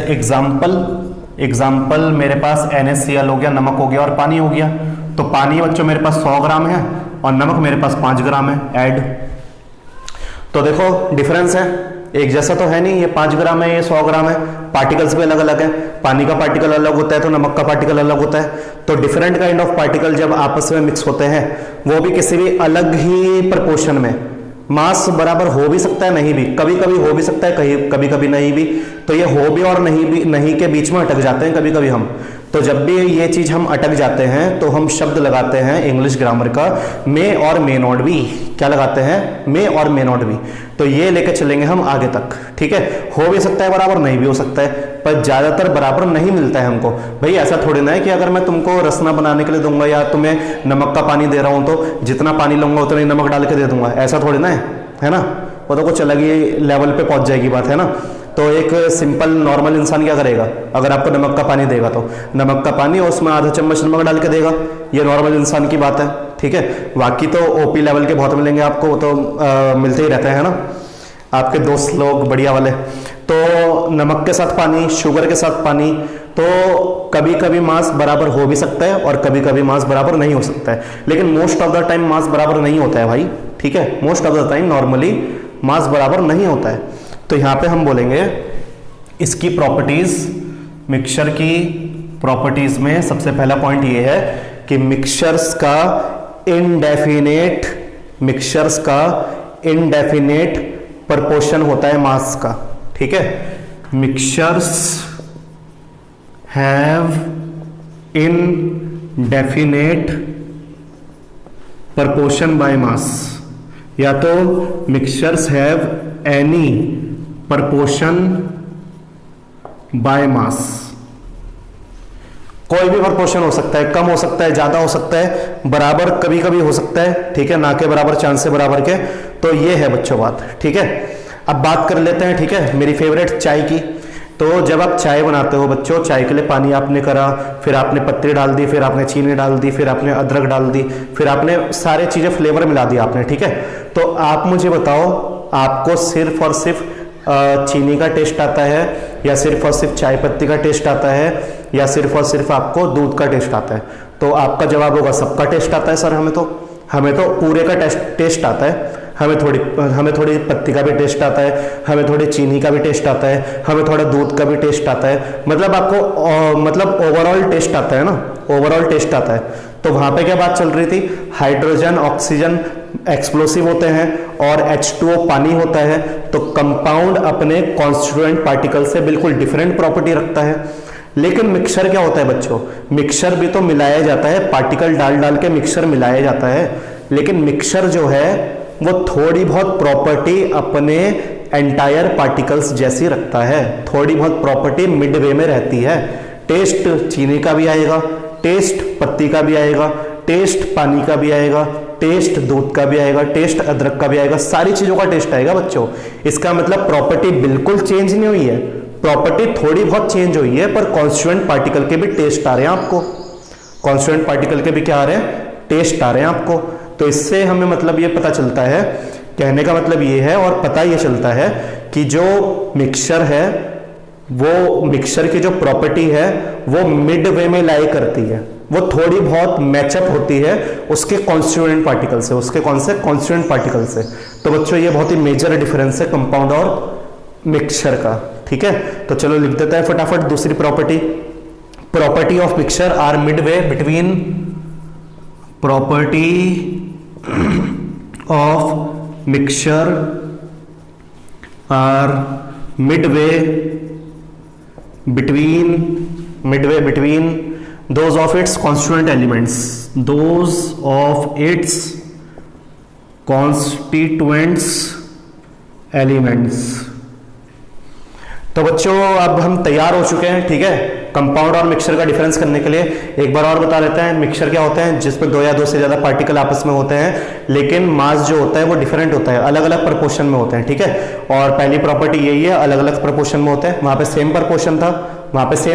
एग्जाम्पल मेरे पास NaCl हो गया, नमक हो गया और पानी हो गया। तो पानी बच्चों मेरे पास 100 ग्राम है और नमक मेरे पास 5 ग्राम है ऐड। तो देखो डिफरेंस है, एक जैसा तो है नहीं, ये 5 ग्राम है, ये 100 ग्राम है, पार्टिकल्स भी अलग अलग है। पानी का पार्टिकल अलग होता है तो नमक का पार्टिकल अलग होता है। तो डिफरेंट काइंड ऑफ पार्टिकल जब आपस में मिक्स होते हैं, वो भी किसी भी अलग ही प्रपोर्शन में, मास बराबर हो भी सकता है नहीं भी, कभी कभी हो भी सकता है कभी कभी नहीं भी। तो ये हो भी और नहीं के बीच में अटक जाते हैं कभी कभी हम। तो जब भी ये चीज हम अटक जाते हैं तो हम शब्द लगाते हैं इंग्लिश ग्रामर का मे और मे नॉट बी। क्या लगाते हैं? मे और मे नॉट बी। तो ये लेके चलेंगे हम आगे तक, ठीक है। हो भी सकता है बराबर, नहीं भी हो सकता है, पर ज्यादातर बराबर नहीं मिलता है हमको। भाई ऐसा थोड़ी ना है कि अगर मैं तुमको रसना बनाने के लिए दूंगा या तुम्हें नमक का पानी दे रहा हूं तो जितना पानी लूंगा उतना ही नमक डाल के दे दूंगा, ऐसा थोड़ी ना है ना। वो तो कुछ अलग ही लेवल पे पहुंच जाएगी बात, है ना। तो एक सिंपल नॉर्मल इंसान क्या करेगा? अगर आपको नमक का पानी देगा तो नमक का पानी और उसमें आधा चम्मच नमक डाल के देगा, ये नॉर्मल इंसान की बात है, ठीक है। बाकी तो ओपी लेवल के बहुत मिलेंगे आपको, तो मिलते ही रहते हैं ना आपके दोस्त लोग बढ़िया वाले। तो नमक के साथ पानी, शुगर के साथ पानी, तो कभी कभी मास बराबर हो भी सकता है और कभी कभी मास बराबर नहीं हो सकता है, लेकिन most of the time mass बराबर नहीं होता है भाई, ठीक है। Most of the time normally mass बराबर नहीं होता है। तो यहां पे हम बोलेंगे इसकी प्रॉपर्टीज, मिक्सचर की प्रॉपर्टीज में सबसे पहला पॉइंट ये है कि मिक्सचर्स का इनडेफिनेट प्रपोर्शन होता है मास का, ठीक है। Mixtures have indefinite proportion by mass, या तो mixtures have any proportion by mass. कोई भी प्रपोर्शन हो सकता है, कम हो सकता है, ज्यादा हो सकता है, बराबर कभी कभी हो सकता है, ठीक है, ना के बराबर चांस से बराबर के। तो ये है बच्चों बात, ठीक है। अब बात कर लेते हैं, ठीक है, मेरी फेवरेट चाय की। तो जब आप चाय बनाते हो बच्चों, चाय के लिए पानी आपने करा, फिर आपने पत्ती डाल दी, फिर आपने चीनी डाल दी, फिर आपने अदरक डाल दी, फिर आपने सारे चीजें फ्लेवर मिला दिया आपने, ठीक है। तो आप मुझे बताओ, आपको सिर्फ और सिर्फ चीनी का टेस्ट आता है, या सिर्फ और सिर्फ चाय पत्ती का टेस्ट आता है, या सिर्फ और सिर्फ आपको दूध का टेस्ट आता है? तो आपका जवाब होगा सबका टेस्ट आता है सर, हमें तो पूरे का टेस्ट आता है। हमें थोड़ी पत्ती का भी टेस्ट आता है, हमें थोड़ी चीनी का भी टेस्ट आता है, हमें थोड़ा दूध का भी टेस्ट आता है, मतलब आपको मतलब ओवरऑल टेस्ट आता है ना, ओवरऑल टेस्ट आता है। तो वहां पे क्या बात चल रही थी? हाइड्रोजन ऑक्सीजन एक्सप्लोसिव होते हैं और H2O पानी होता है। तो कंपाउंड अपने कॉन्स्टिट्यूएंट पार्टिकल से बिल्कुल डिफरेंट प्रॉपर्टी रखता है। लेकिन मिक्सचर क्या होता है बच्चों? मिक्सचर भी तो मिलाया जाता है, पार्टिकल डाल डाल के मिक्सचर मिलाया जाता है, लेकिन मिक्सचर जो है वो थोड़ी बहुत प्रॉपर्टी अपने एंटायर पार्टिकल्स जैसी रखता है, थोड़ी बहुत प्रॉपर्टी मिड वे में रहती है। टेस्ट चीनी का भी आएगा, टेस्ट पत्ती का भी आएगा, टेस्ट पानी का भी आएगा, टेस्ट दूध का भी आएगा, टेस्ट अदरक का भी आएगा, सारी चीजों का टेस्ट आएगा बच्चों। इसका मतलब प्रॉपर्टी बिल्कुल चेंज नहीं हुई है, प्रॉपर्टी थोड़ी बहुत चेंज हुई है, पर कॉन्स्टिट्यूएंट पार्टिकल के भी टेस्ट आ रहे हैं आपको, कॉन्स्टिट्यूएंट पार्टिकल के भी क्या आ रहे हैं? टेस्ट आ रहे हैं आपको। तो इससे हमें मतलब ये पता चलता है, कहने का मतलब ये है और पता ये चलता है कि जो मिक्सचर है, वो मिक्सचर की जो प्रॉपर्टी है वो मिड वे में लाई करती है, वो थोड़ी बहुत मैचअप होती है उसके कॉन्स्टिट्यूएंट पार्टिकल से, उसके कौन से? कॉन्स्टिट्यूएंट पार्टिकल से। तो बच्चों ये बहुत ही मेजर डिफरेंस है कंपाउंड और मिक्सचर का, ठीक है। तो चलो लिख देता है फटाफट दूसरी property of mixture are midway between, property of mixture are midway between those of its constituent elements, तो बच्चों अब हम तैयार हो चुके हैं, ठीक है, कंपाउंड और मिक्सचर का डिफरेंस करने के लिए। एक बार और बता देते हैं, मिक्सचर क्या होते हैं? जिसमें दो या दो से ज्यादा पार्टिकल आपस में होते हैं, लेकिन मास जो होता है वो डिफरेंट होता है, अलग अलग प्रपोर्शन में होते हैं, ठीक है। और पहली प्रॉपर्टी यही है, अलग अलग प्रपोर्शन में होते हैं। वहां पे सेम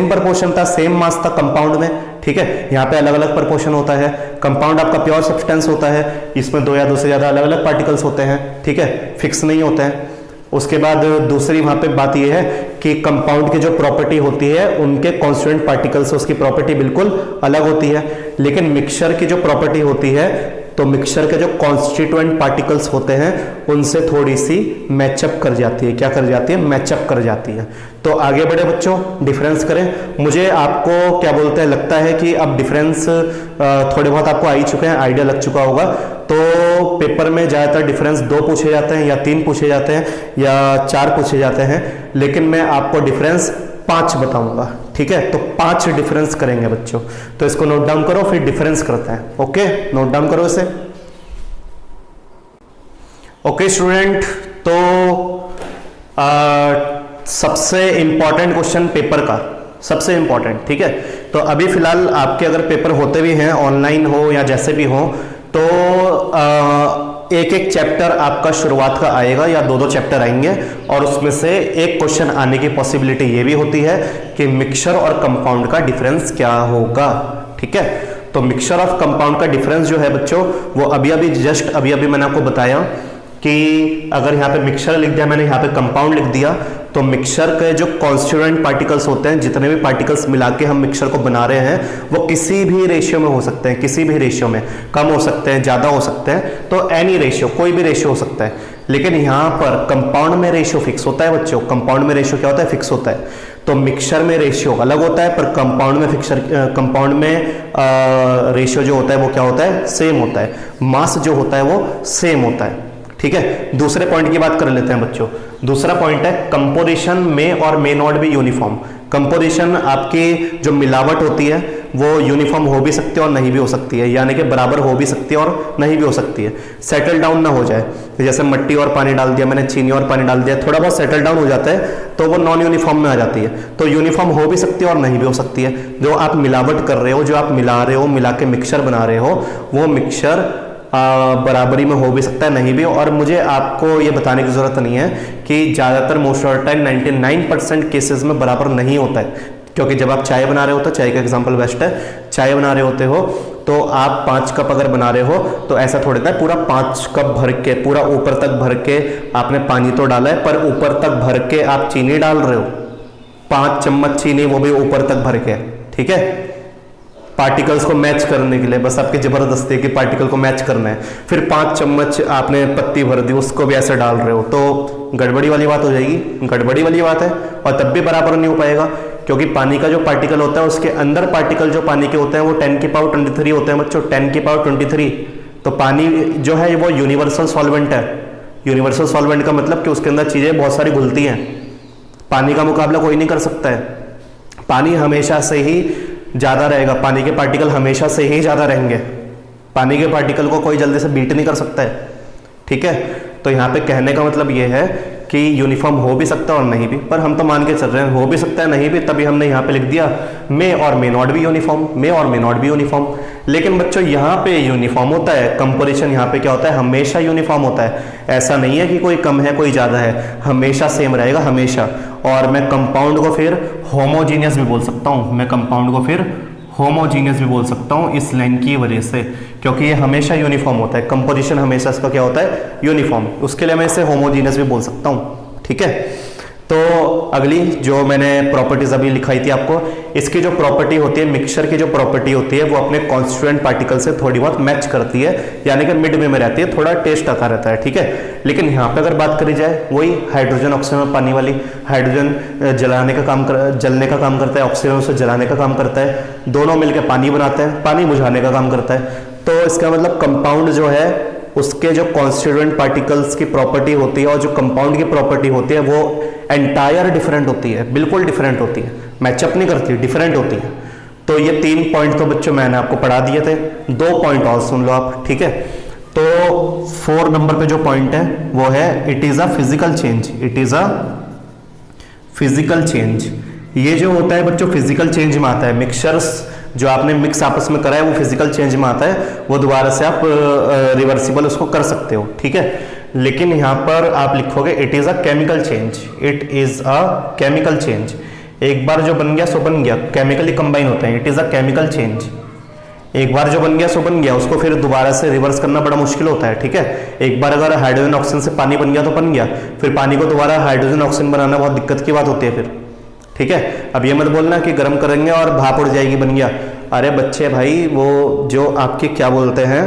प्रपोर्शन था, सेम मास था कंपाउंड में, ठीक है। यहाँ पे अलग अलग प्रपोर्शन होता है। कंपाउंड आपका प्योर सब्सटेंस होता है, इसमें दो या दो से ज्यादा अलग अलग पार्टिकल्स होते हैं, ठीक है, फिक्स नहीं होते हैं। उसके बाद दूसरी वहां पे बात यह है कि कंपाउंड की जो प्रॉपर्टी होती है उनके कॉन्स्टिट्यूएंट पार्टिकल से उसकी प्रॉपर्टी बिल्कुल अलग होती है, लेकिन मिक्सचर की जो प्रॉपर्टी होती है तो मिक्सचर के जो कॉन्स्टिट्यूएंट पार्टिकल्स होते हैं उनसे थोड़ी सी मैचअप कर जाती है। क्या कर जाती है? मैचअप कर जाती है। तो आगे बढ़े बच्चों, डिफरेंस करें। मुझे आपको क्या बोलते हैं, लगता है कि अब डिफरेंस थोड़े बहुत आपको आ ही चुके हैं, आइडिया लग चुका होगा। तो पेपर में ज़्यादातर डिफरेंस 2 पूछे जाते हैं या 3 पूछे जाते हैं या 4 पूछे जाते हैं, लेकिन मैं आपको डिफरेंस 5 बताऊंगा। ठीक है, तो 5 डिफरेंस करेंगे बच्चों। तो इसको नोट डाउन करो, फिर डिफरेंस करते हैं। ओके, नोट डाउन करो इसे। ओके स्टूडेंट, तो सबसे इंपॉर्टेंट क्वेश्चन पेपर का, सबसे इंपॉर्टेंट। ठीक है, तो अभी फिलहाल आपके अगर पेपर होते भी हैं, ऑनलाइन हो या जैसे भी हो, तो एक एक चैप्टर आपका शुरुआत का आएगा या 2-2 चैप्टर आएंगे, और उसमें से एक क्वेश्चन आने की पॉसिबिलिटी ये भी होती है कि मिक्सचर और कंपाउंड का डिफरेंस क्या होगा। ठीक है, तो मिक्सचर ऑफ कंपाउंड का डिफरेंस जो है बच्चों, वो अभी अभी मैंने आपको बताया कि अगर यहाँ पे मिक्सचर लिख दिया मैंने, यहाँ पे कंपाउंड लिख दिया, तो मिक्सचर के जो कॉन्स्टिट्यूएंट पार्टिकल्स होते हैं, जितने भी पार्टिकल्स मिला के हम मिक्सचर को बना रहे हैं, वो किसी भी रेशियो में हो सकते हैं, किसी भी रेशियो में, कम हो सकते हैं, ज़्यादा हो सकते हैं, तो एनी रेशियो, कोई भी रेशियो हो सकता है। लेकिन यहाँ पर कंपाउंड में रेशियो फिक्स होता है बच्चों। कंपाउंड में रेशियो क्या होता है? फिक्स होता है। तो मिक्सचर में रेशियो अलग होता है, पर कंपाउंड में रेशियो जो होता है वो क्या होता है? सेम होता है। मास जो होता है वो सेम होता है। ठीक है, दूसरे पॉइंट की बात कर लेते हैं बच्चों। दूसरा पॉइंट है कंपोजिशन में और may not be uniform. Composition आपकी जो मिलावट होती है वो यूनिफॉर्म हो भी सकती है और नहीं भी हो सकती है, यानी कि बराबर हो भी सकती है और नहीं भी हो सकती है। सेटल डाउन ना हो जाए, जैसे मिट्टी और पानी डाल दिया मैंने, चीनी और पानी डाल दिया, थोड़ा बहुत सेटल डाउन हो जाता है तो वो नॉन यूनिफॉर्म में आ जाती है। तो यूनिफॉर्म हो भी सकती है और नहीं भी हो सकती है। जो आप मिलावट कर रहे हो, जो आप मिला रहे हो, मिला के मिक्सचर बना रहे हो, वो मिक्सचर बराबरी में हो भी सकता है, नहीं भी। और मुझे आपको ये बताने की जरूरत नहीं है कि ज़्यादातर मोस्ट ऑफ टाइम 99% केसेस में बराबर नहीं होता है, क्योंकि जब आप चाय बना रहे हो, तो चाय का एग्जांपल बेस्ट है, चाय बना रहे होते हो तो आप 5 कप अगर बना रहे हो तो ऐसा थोड़ी ना पूरा 5 कप भर के, पूरा ऊपर तक भर के आपने पानी तो डाला है, पर ऊपर तक भर के आप चीनी डाल रहे हो, 5 चम्मच चीनी, वो भी ऊपर तक भर के। ठीक है, पार्टिकल्स को मैच करने के लिए, बस आपकी जबरदस्ती कि पार्टिकल को मैच करना है। फिर 5 चम्मच आपने पत्ती भर दी, उसको भी ऐसे डाल रहे हो, तो गड़बड़ी वाली बात हो जाएगी, गड़बड़ी वाली बात है। और तब भी बराबर नहीं हो पाएगा, क्योंकि पानी का जो पार्टिकल होता है, उसके अंदर पार्टिकल जो पानी के होते हैं वो 10 की पावर 23 होते हैं बच्चों, 10 की पावर 23। तो पानी जो है वो यूनिवर्सल सॉल्वेंट है। यूनिवर्सल सॉल्वेंट का मतलब कि उसके अंदर चीजें बहुत सारी घुलती हैं, पानी का मुकाबला कोई नहीं कर सकता है। पानी हमेशा से ही ज़्यादा रहेगा, पानी के पार्टिकल हमेशा से ही ज़्यादा रहेंगे, पानी के पार्टिकल को कोई जल्दी से बीट नहीं कर सकता है। ठीक है, तो यहाँ पे कहने का मतलब ये है कि यूनिफॉर्म हो भी सकता है और नहीं भी, पर हम तो मान के चल रहे हैं हो भी सकता है, नहीं भी, तभी हमने यहाँ पे लिख दिया मे और मे नॉट बी यूनिफॉर्म, मे और मे नॉट बी यूनिफॉर्म। लेकिन बच्चों यहाँ पे यूनिफॉर्म होता है, कंपोजिशन यहाँ पे क्या होता है? हमेशा यूनिफॉर्म होता है। ऐसा नहीं है कि कोई कम है कोई ज़्यादा है, हमेशा सेम रहेगा, हमेशा। और मैं कंपाउंड को फिर होमोजीनियस भी बोल सकता हूँ, मैं कंपाउंड को फिर होमोजीनियस भी बोल सकता हूँ इस लाइन की वजह से, क्योंकि ये हमेशा यूनिफॉर्म होता है, कंपोजिशन हमेशा इसका क्या होता है? यूनिफॉर्म। उसके लिए मैं इसे होमोजीनियस भी बोल सकता हूँ। ठीक है, तो अगली जो मैंने प्रॉपर्टीज अभी लिखाई थी आपको, इसकी जो प्रॉपर्टी होती है, मिक्सचर की जो प्रॉपर्टी होती है, वो अपने कॉन्स्टिट्यूएंट पार्टिकल से थोड़ी बहुत मैच करती है, यानी कि मिड में रहती है, थोड़ा टेस्ट आता रहता है। ठीक है, लेकिन यहाँ पे अगर बात करी जाए, वही हाइड्रोजन ऑक्सीजन और पानी वाली, हाइड्रोजन जलने का काम करता है, ऑक्सीजन उसे जलाने का काम करता है, दोनों मिलकर पानी बनाते हैं, पानी बुझाने का काम करता है। तो इसका मतलब कंपाउंड जो है उसके जो कॉन्स्टिट्यूएंट पार्टिकल्स की प्रॉपर्टी होती है और जो कंपाउंड की प्रॉपर्टी होती है वो एंटायर डिफरेंट होती है, बिल्कुल डिफरेंट होती है, मैचअप नहीं करती, डिफरेंट होती है। तो ये 3 पॉइंट तो बच्चों मैंने आपको पढ़ा दिए थे, 2 पॉइंट और सुन लो आप। ठीक है, तो 4 नंबर पे जो पॉइंट है वो है it is a physical change, it is a physical change. ये जो होता है बच्चों फिजिकल चेंज में आता है, मिक्सचर्स जो आपने मिक्स आपस में करा है वो फिजिकल चेंज में आता है, वो दोबारा से आप रिवर्सिबल उसको कर सकते हो। ठीक है, लेकिन यहाँ पर आप लिखोगे it is a chemical change, it is a chemical change. एक बार जो बन गया सो बन गया, केमिकली कंबाइन होते हैं, it is a chemical change. एक बार जो बन गया सो बन गया, उसको फिर दोबारा से रिवर्स करना बड़ा मुश्किल होता है। ठीक है, एक बार अगर हाइड्रोजन ऑक्सीजन से पानी बन गया तो बन गया, फिर पानी को दोबारा हाइड्रोजन ऑक्सीजन बनाना बहुत दिक्कत की बात होती है फिर। ठीक है, अब ये मत बोलना कि गर्म करेंगे और भाप उड़ जाएगी बन गया। अरे बच्चे भाई, वो जो आपके क्या बोलते हैं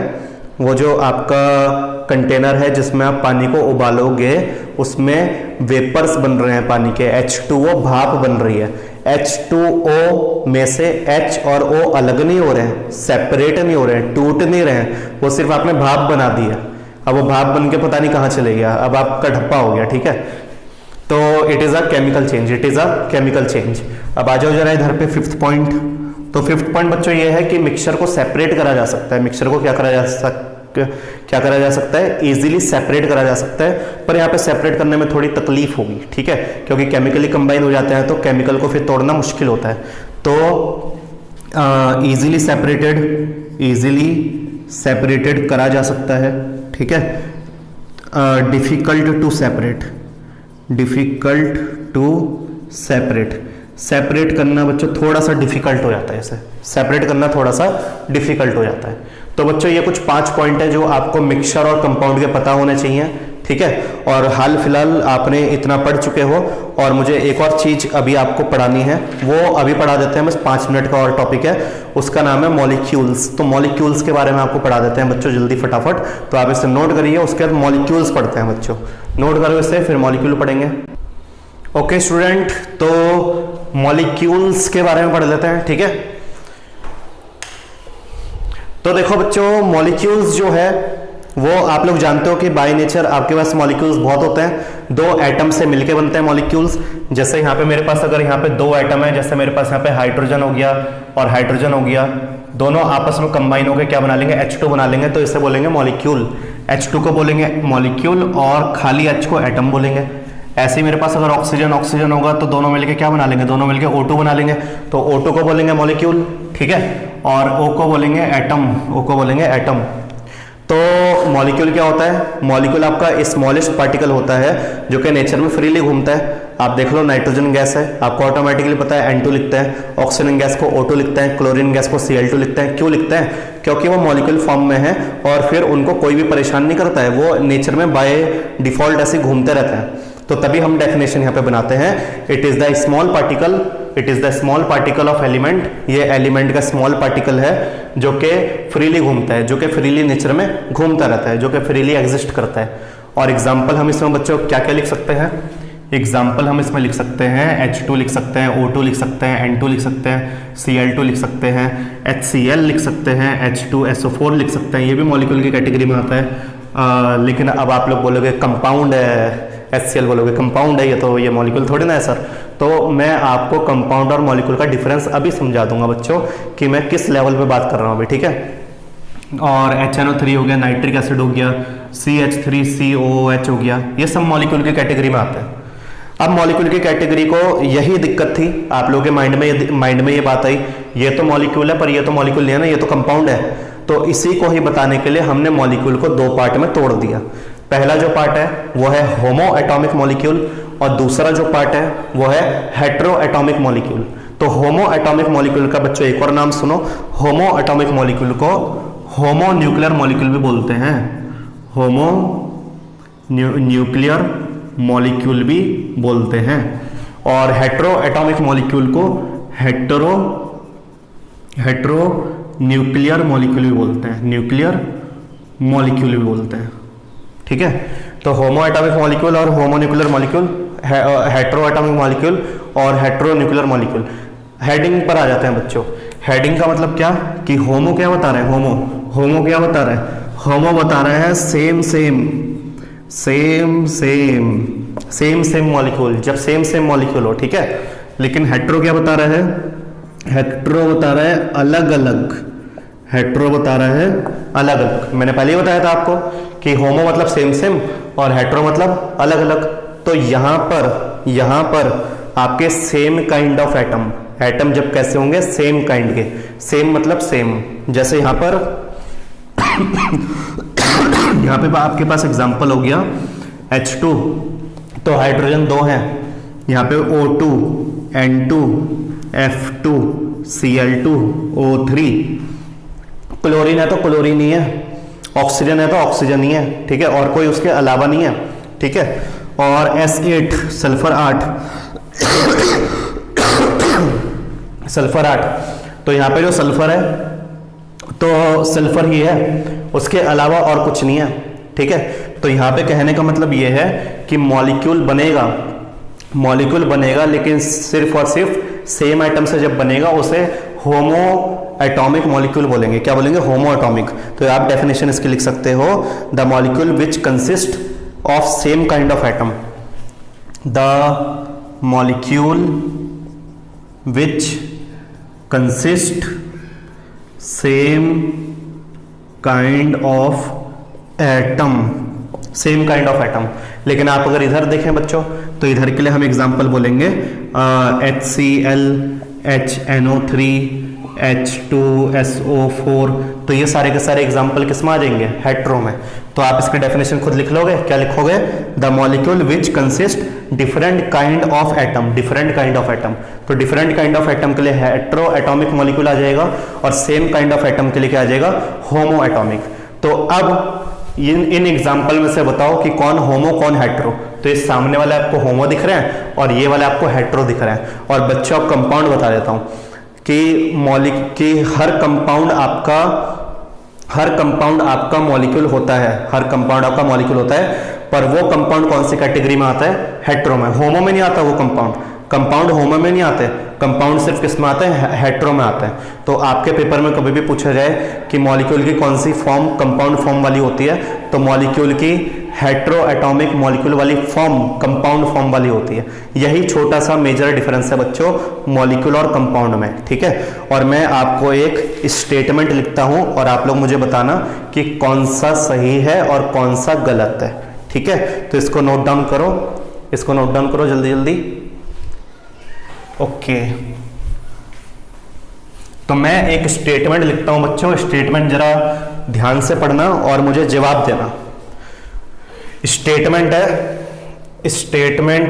वो जो आपका कंटेनर है जिसमें आप पानी को उबालोगे, उसमें वेपर्स बन रहे हैं पानी के, H2O भाप बन रही है। H2O में से H और O अलग नहीं हो रहे हैं, सेपरेट नहीं हो रहे हैं, टूट नहीं रहे हैं, वो सिर्फ आपने भाप बना दी है। अब वो भाप बन के पता नहीं कहाँ चले गया, अब आपका ढप्पा हो गया, ठीक है। तो it is a chemical change, it is a chemical change. अब आ जाओ जरा इधर पे 5th पॉइंट। तो 5th पॉइंट बच्चों ये है कि मिक्सचर को सेपरेट करा जा सकता है। मिक्सचर को क्या करा जा सकता है, इजीली सेपरेट करा जा सकता है, पर यहाँ पे सेपरेट करने में थोड़ी तकलीफ होगी, ठीक है, क्योंकि केमिकली कंबाइन हो जाते हैं तो केमिकल को फिर तोड़ना मुश्किल होता है। तो इजीली सेपरेटेड करा जा सकता है, ठीक है। डिफिकल्ट टू सेपरेट करना बच्चों थोड़ा सा डिफिकल्ट हो जाता है, इसे सेपरेट करना थोड़ा सा डिफिकल्ट हो जाता है। तो बच्चों ये कुछ 5 पॉइंट है जो आपको मिक्सचर और कंपाउंड के पता होने चाहिए, ठीक है। और हाल फिलहाल आपने इतना पढ़ चुके हो, और मुझे एक और चीज अभी आपको पढ़ानी है, वो अभी पढ़ा देते हैं, बस 5 मिनट का और टॉपिक है, उसका नाम है मॉलिक्यूल्स। तो मॉलिक्यूल्स के बारे में आपको पढ़ा देते हैं बच्चों जल्दी फटाफट। तो आप इसे नोट करिए, उसके बाद मॉलिक्यूल्स पढ़ते हैं बच्चों, नोट करो इसे, फिर मॉलिक्यूल पढ़ेंगे। ओके स्टूडेंट, तो मॉलिक्यूल्स के बारे में पढ़ लेते हैं, ठीक है। तो देखो बच्चों, मॉलिक्यूल्स जो है वो आप लोग जानते हो कि बाय नेचर आपके पास मॉलिक्यूल्स बहुत होते हैं, 2 एटम से मिलके बनते हैं मॉलिक्यूल्स। जैसे यहाँ पे मेरे पास अगर यहाँ पे 2 एटम है, जैसे मेरे पास यहाँ पे हाइड्रोजन हो गया और हाइड्रोजन हो गया, दोनों आपस में कंबाइन होकर क्या बना लेंगे, H2 बना लेंगे, तो इसे बोलेंगे मॉलिक्यूल। H2 को बोलेंगे मॉलिक्यूल और खाली H को एटम बोलेंगे। ऐसे ही मेरे पास अगर ऑक्सीजन होगा तो दोनों मिलके क्या बना लेंगे, दोनों मिलके O2 बना लेंगे, तो O2 को बोलेंगे मॉलिक्यूल, ठीक है। और O को बोलेंगे एटम। तो मॉलिक्यूल क्या होता है, मॉलिक्यूल आपका स्मॉलेस्ट पार्टिकल होता है जो कि नेचर में फ्रीली घूमता है। आप देख लो, नाइट्रोजन गैस है, आपको ऑटोमेटिकली पता है N2 लिखते हैं, ऑक्सीजन गैस को O2 लिखते हैं, क्लोरीन गैस को Cl2 लिखते हैं। क्यों लिखते हैं, क्योंकि वो मॉलिक्यूल फॉर्म में है और फिर उनको कोई भी परेशान नहीं करता है, वो नेचर में बाय डिफॉल्ट ऐसे घूमते रहते हैं। तो तभी हम डेफिनेशन यहाँ पे बनाते हैं, it is the small particle of element. ये एलिमेंट का स्मॉल पार्टिकल है जो कि फ्रीली घूमता है, जो कि फ्रीली नेचर में घूमता रहता है, जो कि फ्रीली एग्जिस्ट करता है। और एग्जाम्पल हम इसमें बच्चों क्या क्या लिख सकते हैं, एग्जाम्पल हम इसमें लिख सकते हैं H2 लिख सकते हैं, O2 लिख सकते हैं, N2 लिख सकते हैं, Cl2 लिख सकते हैं, HCl लिख सकते हैं, H2SO4 लिख सकते हैं। ये भी मॉलिक्यूल की कैटेगरी में आता है। लेकिन अब आप लोग बोलोगे कंपाउंड है, HCl बोलोगे कंपाउंड है, ये मॉलिक्यूल थोड़ी ना है सर। तो मैं आपको कंपाउंड और मॉलिक्यूल का डिफरेंस अभी समझा दूंगा बच्चों कि मैं किस लेवल पे बात कर रहा हूँ अभी, ठीक है। और HNO3 हो गया, नाइट्रिक एसिड हो गया, CH3COOH हो गया, ये सब मॉलिक्यूल की कैटेगरी में आते हैं। अब मॉलिक्यूल की कैटेगरी को यही दिक्कत थी, आप लोगों के माइंड में ये बात आई, ये तो मॉलिक्यूल है पर ये तो मॉलिक्यूल नहीं है ना, ये तो कंपाउंड है। तो इसी को ही बताने के लिए हमने मॉलिक्यूल को 2 पार्ट में तोड़ दिया। पहला जो पार्ट है वो है होमो एटॉमिक मॉलिक्यूल, और दूसरा जो पार्ट है वो है हेट्रो एटॉमिक मॉलिक्यूल। तो होमो एटॉमिक मॉलिक्यूल का बच्चों एक और नाम सुनो, होमो एटॉमिक मॉलिक्यूल को होमो न्यूक्लियर मॉलिक्यूल भी बोलते हैं, होमो न्यूक्लियर मॉलिक्यूल भी बोलते हैं। और हेट्रो एटॉमिक मॉलिक्यूल को हेट्रो न्यूक्लियर मॉलिक्यूल भी बोलते हैं, न्यूक्लियर मॉलिक्यूल भी बोलते हैं, ठीक है। तो होमो एटॉमिक मॉलिक्यूल और homo nuclear molecule, hetero atomic molecule और हेट्रो न्यूक्लियर मॉलिक्यूल। हेडिंग पर आ जाते हैं बच्चों। हेडिंग का मतलब क्या कि होमो क्या बता रहे हैं, होमो क्या बता रहे हैं, होमो बता रहे हैं सेम मॉलिक्यूल, जब सेम मॉलिक्यूल हो, ठीक है। लेकिन हेट्रो क्या बता रहा है, हेट्रो बता रहा है अलग अलग, हेट्रो बता रहा है अलग अलग। मैंने पहले ही बताया था आपको कि होमो मतलब सेम और हेट्रो मतलब अलग अलग। तो यहां पर आपके सेम काइंड ऑफ एटम जब कैसे होंगे, सेम काइंड के, सेम मतलब सेम। जैसे यहां पर आपके पास एग्जांपल हो गया H2, तो हाइड्रोजन 2 है, यहाँ पे O2, N2, F2, Cl2, O3। Chlorine है तो क्लोरीन ही है, ऑक्सीजन है तो ऑक्सीजन ही है, ठीक है, और कोई उसके अलावा नहीं है, ठीक है। और S8 सल्फर 8 तो यहाँ पे जो सल्फर है तो सल्फर ही है, उसके अलावा और कुछ नहीं है। ठीक है, तो यहाँ पे कहने का मतलब ये है कि मॉलिक्यूल बनेगा लेकिन सिर्फ और सिर्फ सेम आइटम से जब बनेगा उसे होमो एटॉमिक मॉलिक्यूल बोलेंगे। क्या बोलेंगे? होमो एटॉमिक। तो आप डेफिनेशन इसकी लिख सकते हो, the molecule which consist of same kind of atom, the molecule which consist same kind of atom, same kind of atom. लेकिन आप अगर इधर देखें बच्चों, तो इधर के लिए हम एग्जांपल बोलेंगे HCl, HNO3, H2SO4। तो ये सारे के सारे एग्जांपल किस में आ जाएंगे? हेट्रो में। तो आप इसकी डेफिनेशन खुद लिख लोगे। क्या लिखोगे? The molecule which consist different kind of atom, different kind of atom. तो डिफरेंट काइंड ऑफ एटम के लिए हेट्रो एटॉमिक मॉलिक्यूल आ जाएगा और सेम काइंड ऑफ एटम के लिए क्या आ जाएगा? होमो एटॉमिक। तो अब इन एग्जाम्पल में से बताओ कि कौन होमो कौन हेट्रो। तो इस सामने वाले आपको होमो दिख रहे हैं और ये वाले आपको हेट्रो दिख रहे हैं। और बच्चों आप कंपाउंड बता देता हूं कि हर कंपाउंड आपका मॉलिक्यूल होता है, हर कंपाउंड आपका मॉलिक्यूल होता है, पर वो कंपाउंड कौन सी कैटेगरी में आता है? हेट्रो में। होमो में नहीं आता वो कंपाउंड होमो में नहीं आते, कंपाउंड सिर्फ किस में आते हैं? हेट्रो में आते हैं। तो आपके पेपर में कभी भी पूछा जाए कि मॉलिक्यूल की कौन सी फॉर्म कंपाउंड फॉर्म वाली होती है, तो मॉलिक्यूल की हेट्रो एटॉमिक मॉलिक्यूल वाली फॉर्म कंपाउंड फॉर्म वाली होती है। यही छोटा सा मेजर डिफरेंस है बच्चों मॉलिक्यूल और कंपाउंड में। ठीक है, और मैं आपको एक स्टेटमेंट लिखता हूं और आप लोग मुझे बताना कि कौन सा सही है और कौन सा गलत है। ठीक है, तो इसको नोट डाउन करो, जल्दी जल्दी। ओके, तो मैं एक स्टेटमेंट लिखता हूं बच्चों, स्टेटमेंट जरा ध्यान से पढ़ना और मुझे जवाब देना। स्टेटमेंट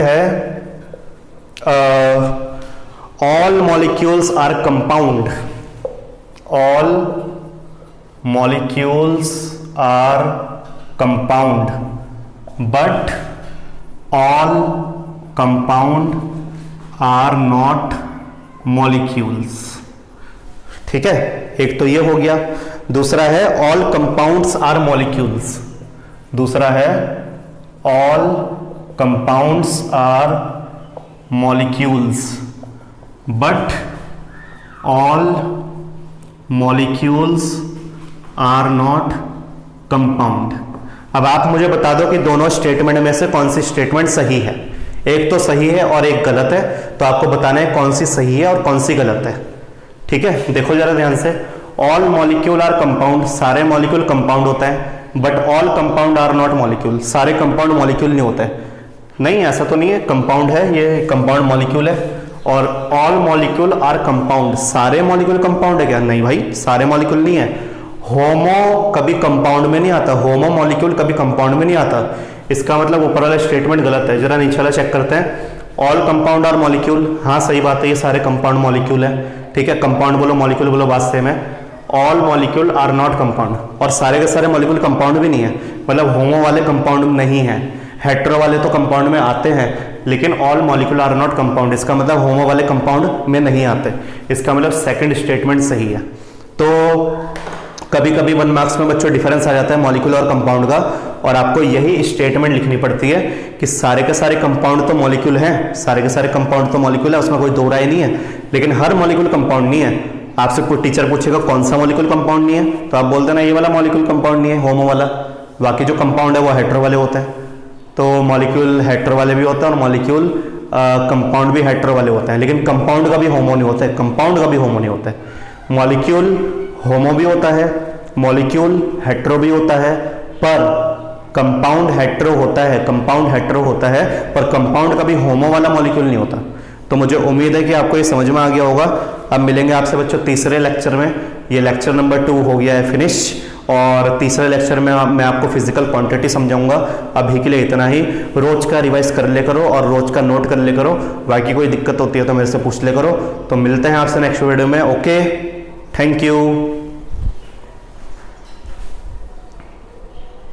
है all molecules are compound, all molecules are compound, but all compound are not molecules. ठीक है, एक तो ये हो गया। दूसरा है ऑल कंपाउंड्स आर मॉलिक्यूल्स, दूसरा है all compounds are molecules but all molecules are not compound. अब आप मुझे बता दो कि दोनों स्टेटमेंट में से कौन सी स्टेटमेंट सही है। एक तो सही है और एक गलत है, तो आपको बताना है कौन सी सही है और कौन सी गलत है। ठीक है, देखो जरा ध्यान से। ऑल मॉलिक्यूल आर कंपाउंड, सारे मॉलिक्यूल कंपाउंड होता है, but all compound are not molecule, सारे कंपाउंड मॉलिक्यूल नहीं होते। नहीं, ऐसा तो नहीं है, कंपाउंड है, ये कंपाउंड मॉलिक्यूल है। और ऑल मॉलिक्यूल आर कंपाउंड, सारे मॉलिक्यूल कंपाउंड है क्या? नहीं भाई, सारे मॉलिक्यूल नहीं है। होमो कभी कंपाउंड में नहीं आता, होमो मॉलिक्यूल कभी कंपाउंड में नहीं आता। इसका मतलब ऊपर वाला स्टेटमेंट गलत है। जरा नीचे वाला चेक करते हैं। ऑल कंपाउंड आर मॉलिक्यूल, हाँ सही बात है, ये सारे कंपाउंड मॉलिक्यूल है। ठीक है, कंपाउंड बोलो मॉलिक्यूल बोलो, बात सेम है। All molecule are not compound, और सारे के सारे मॉलिक्यूल कंपाउंड भी नहीं है, मतलब होमो वाले कंपाउंड नहीं है। हेट्रो वाले तो कंपाउंड में आते हैं, लेकिन all molecule are not compound, इसका मतलब होमो वाले कंपाउंड में नहीं आते। इसका मतलब सेकंड स्टेटमेंट सही है। तो कभी कभी 1 मार्क्स में बच्चों डिफरेंस आ जाता है मॉलिक्यूल और कंपाउंड का, और आपको यही स्टेटमेंट लिखनी पड़ती है कि सारे के सारे कंपाउंड तो मॉलिक्यूल हैं, सारे के सारे कंपाउंड तो मॉलिक्यूल है, उसमें कोई दो राय नहीं है, लेकिन हर मॉलिक्यूल कंपाउंड नहीं है। आपसे कोई टीचर पूछेगा कौन सा मॉलिक्यूल कंपाउंड नहीं है, तो आप बोल देना ये वाला मॉलिक्यूल कंपाउंड नहीं है, होमो वाला। बाकी जो कंपाउंड है वो हेट्रो वाले होते हैं। तो मॉलिक्यूल हेट्रो वाले भी होते हैं और मॉलिक्यूल कंपाउंड भी हेट्रो वाले होते हैं, लेकिन कंपाउंड का भी होमो नहीं होता है, कंपाउंड का भी होमो नहीं होता है। मॉलिक्यूल होमो भी होता है, मॉलिक्यूल हेट्रो भी होता है, पर कंपाउंड हेट्रो होता है, कंपाउंड हेट्रो होता है, पर कंपाउंड का भी होमो वाला मॉलिक्यूल नहीं होता। तो मुझे उम्मीद है कि आपको ये समझ में आ गया होगा। अब मिलेंगे आपसे बच्चों तीसरे लेक्चर में। ये लेक्चर नंबर 2 हो गया है फिनिश, और तीसरे लेक्चर में मैं आपको फिजिकल क्वांटिटी समझाऊंगा। अभी के लिए इतना ही। रोज का रिवाइज कर ले करो और रोज का नोट कर ले करो। बाकी कोई दिक्कत होती है तो मेरे से पूछ ले करो। तो मिलते हैं आपसे नेक्स्ट वीडियो में। Okay, thank you.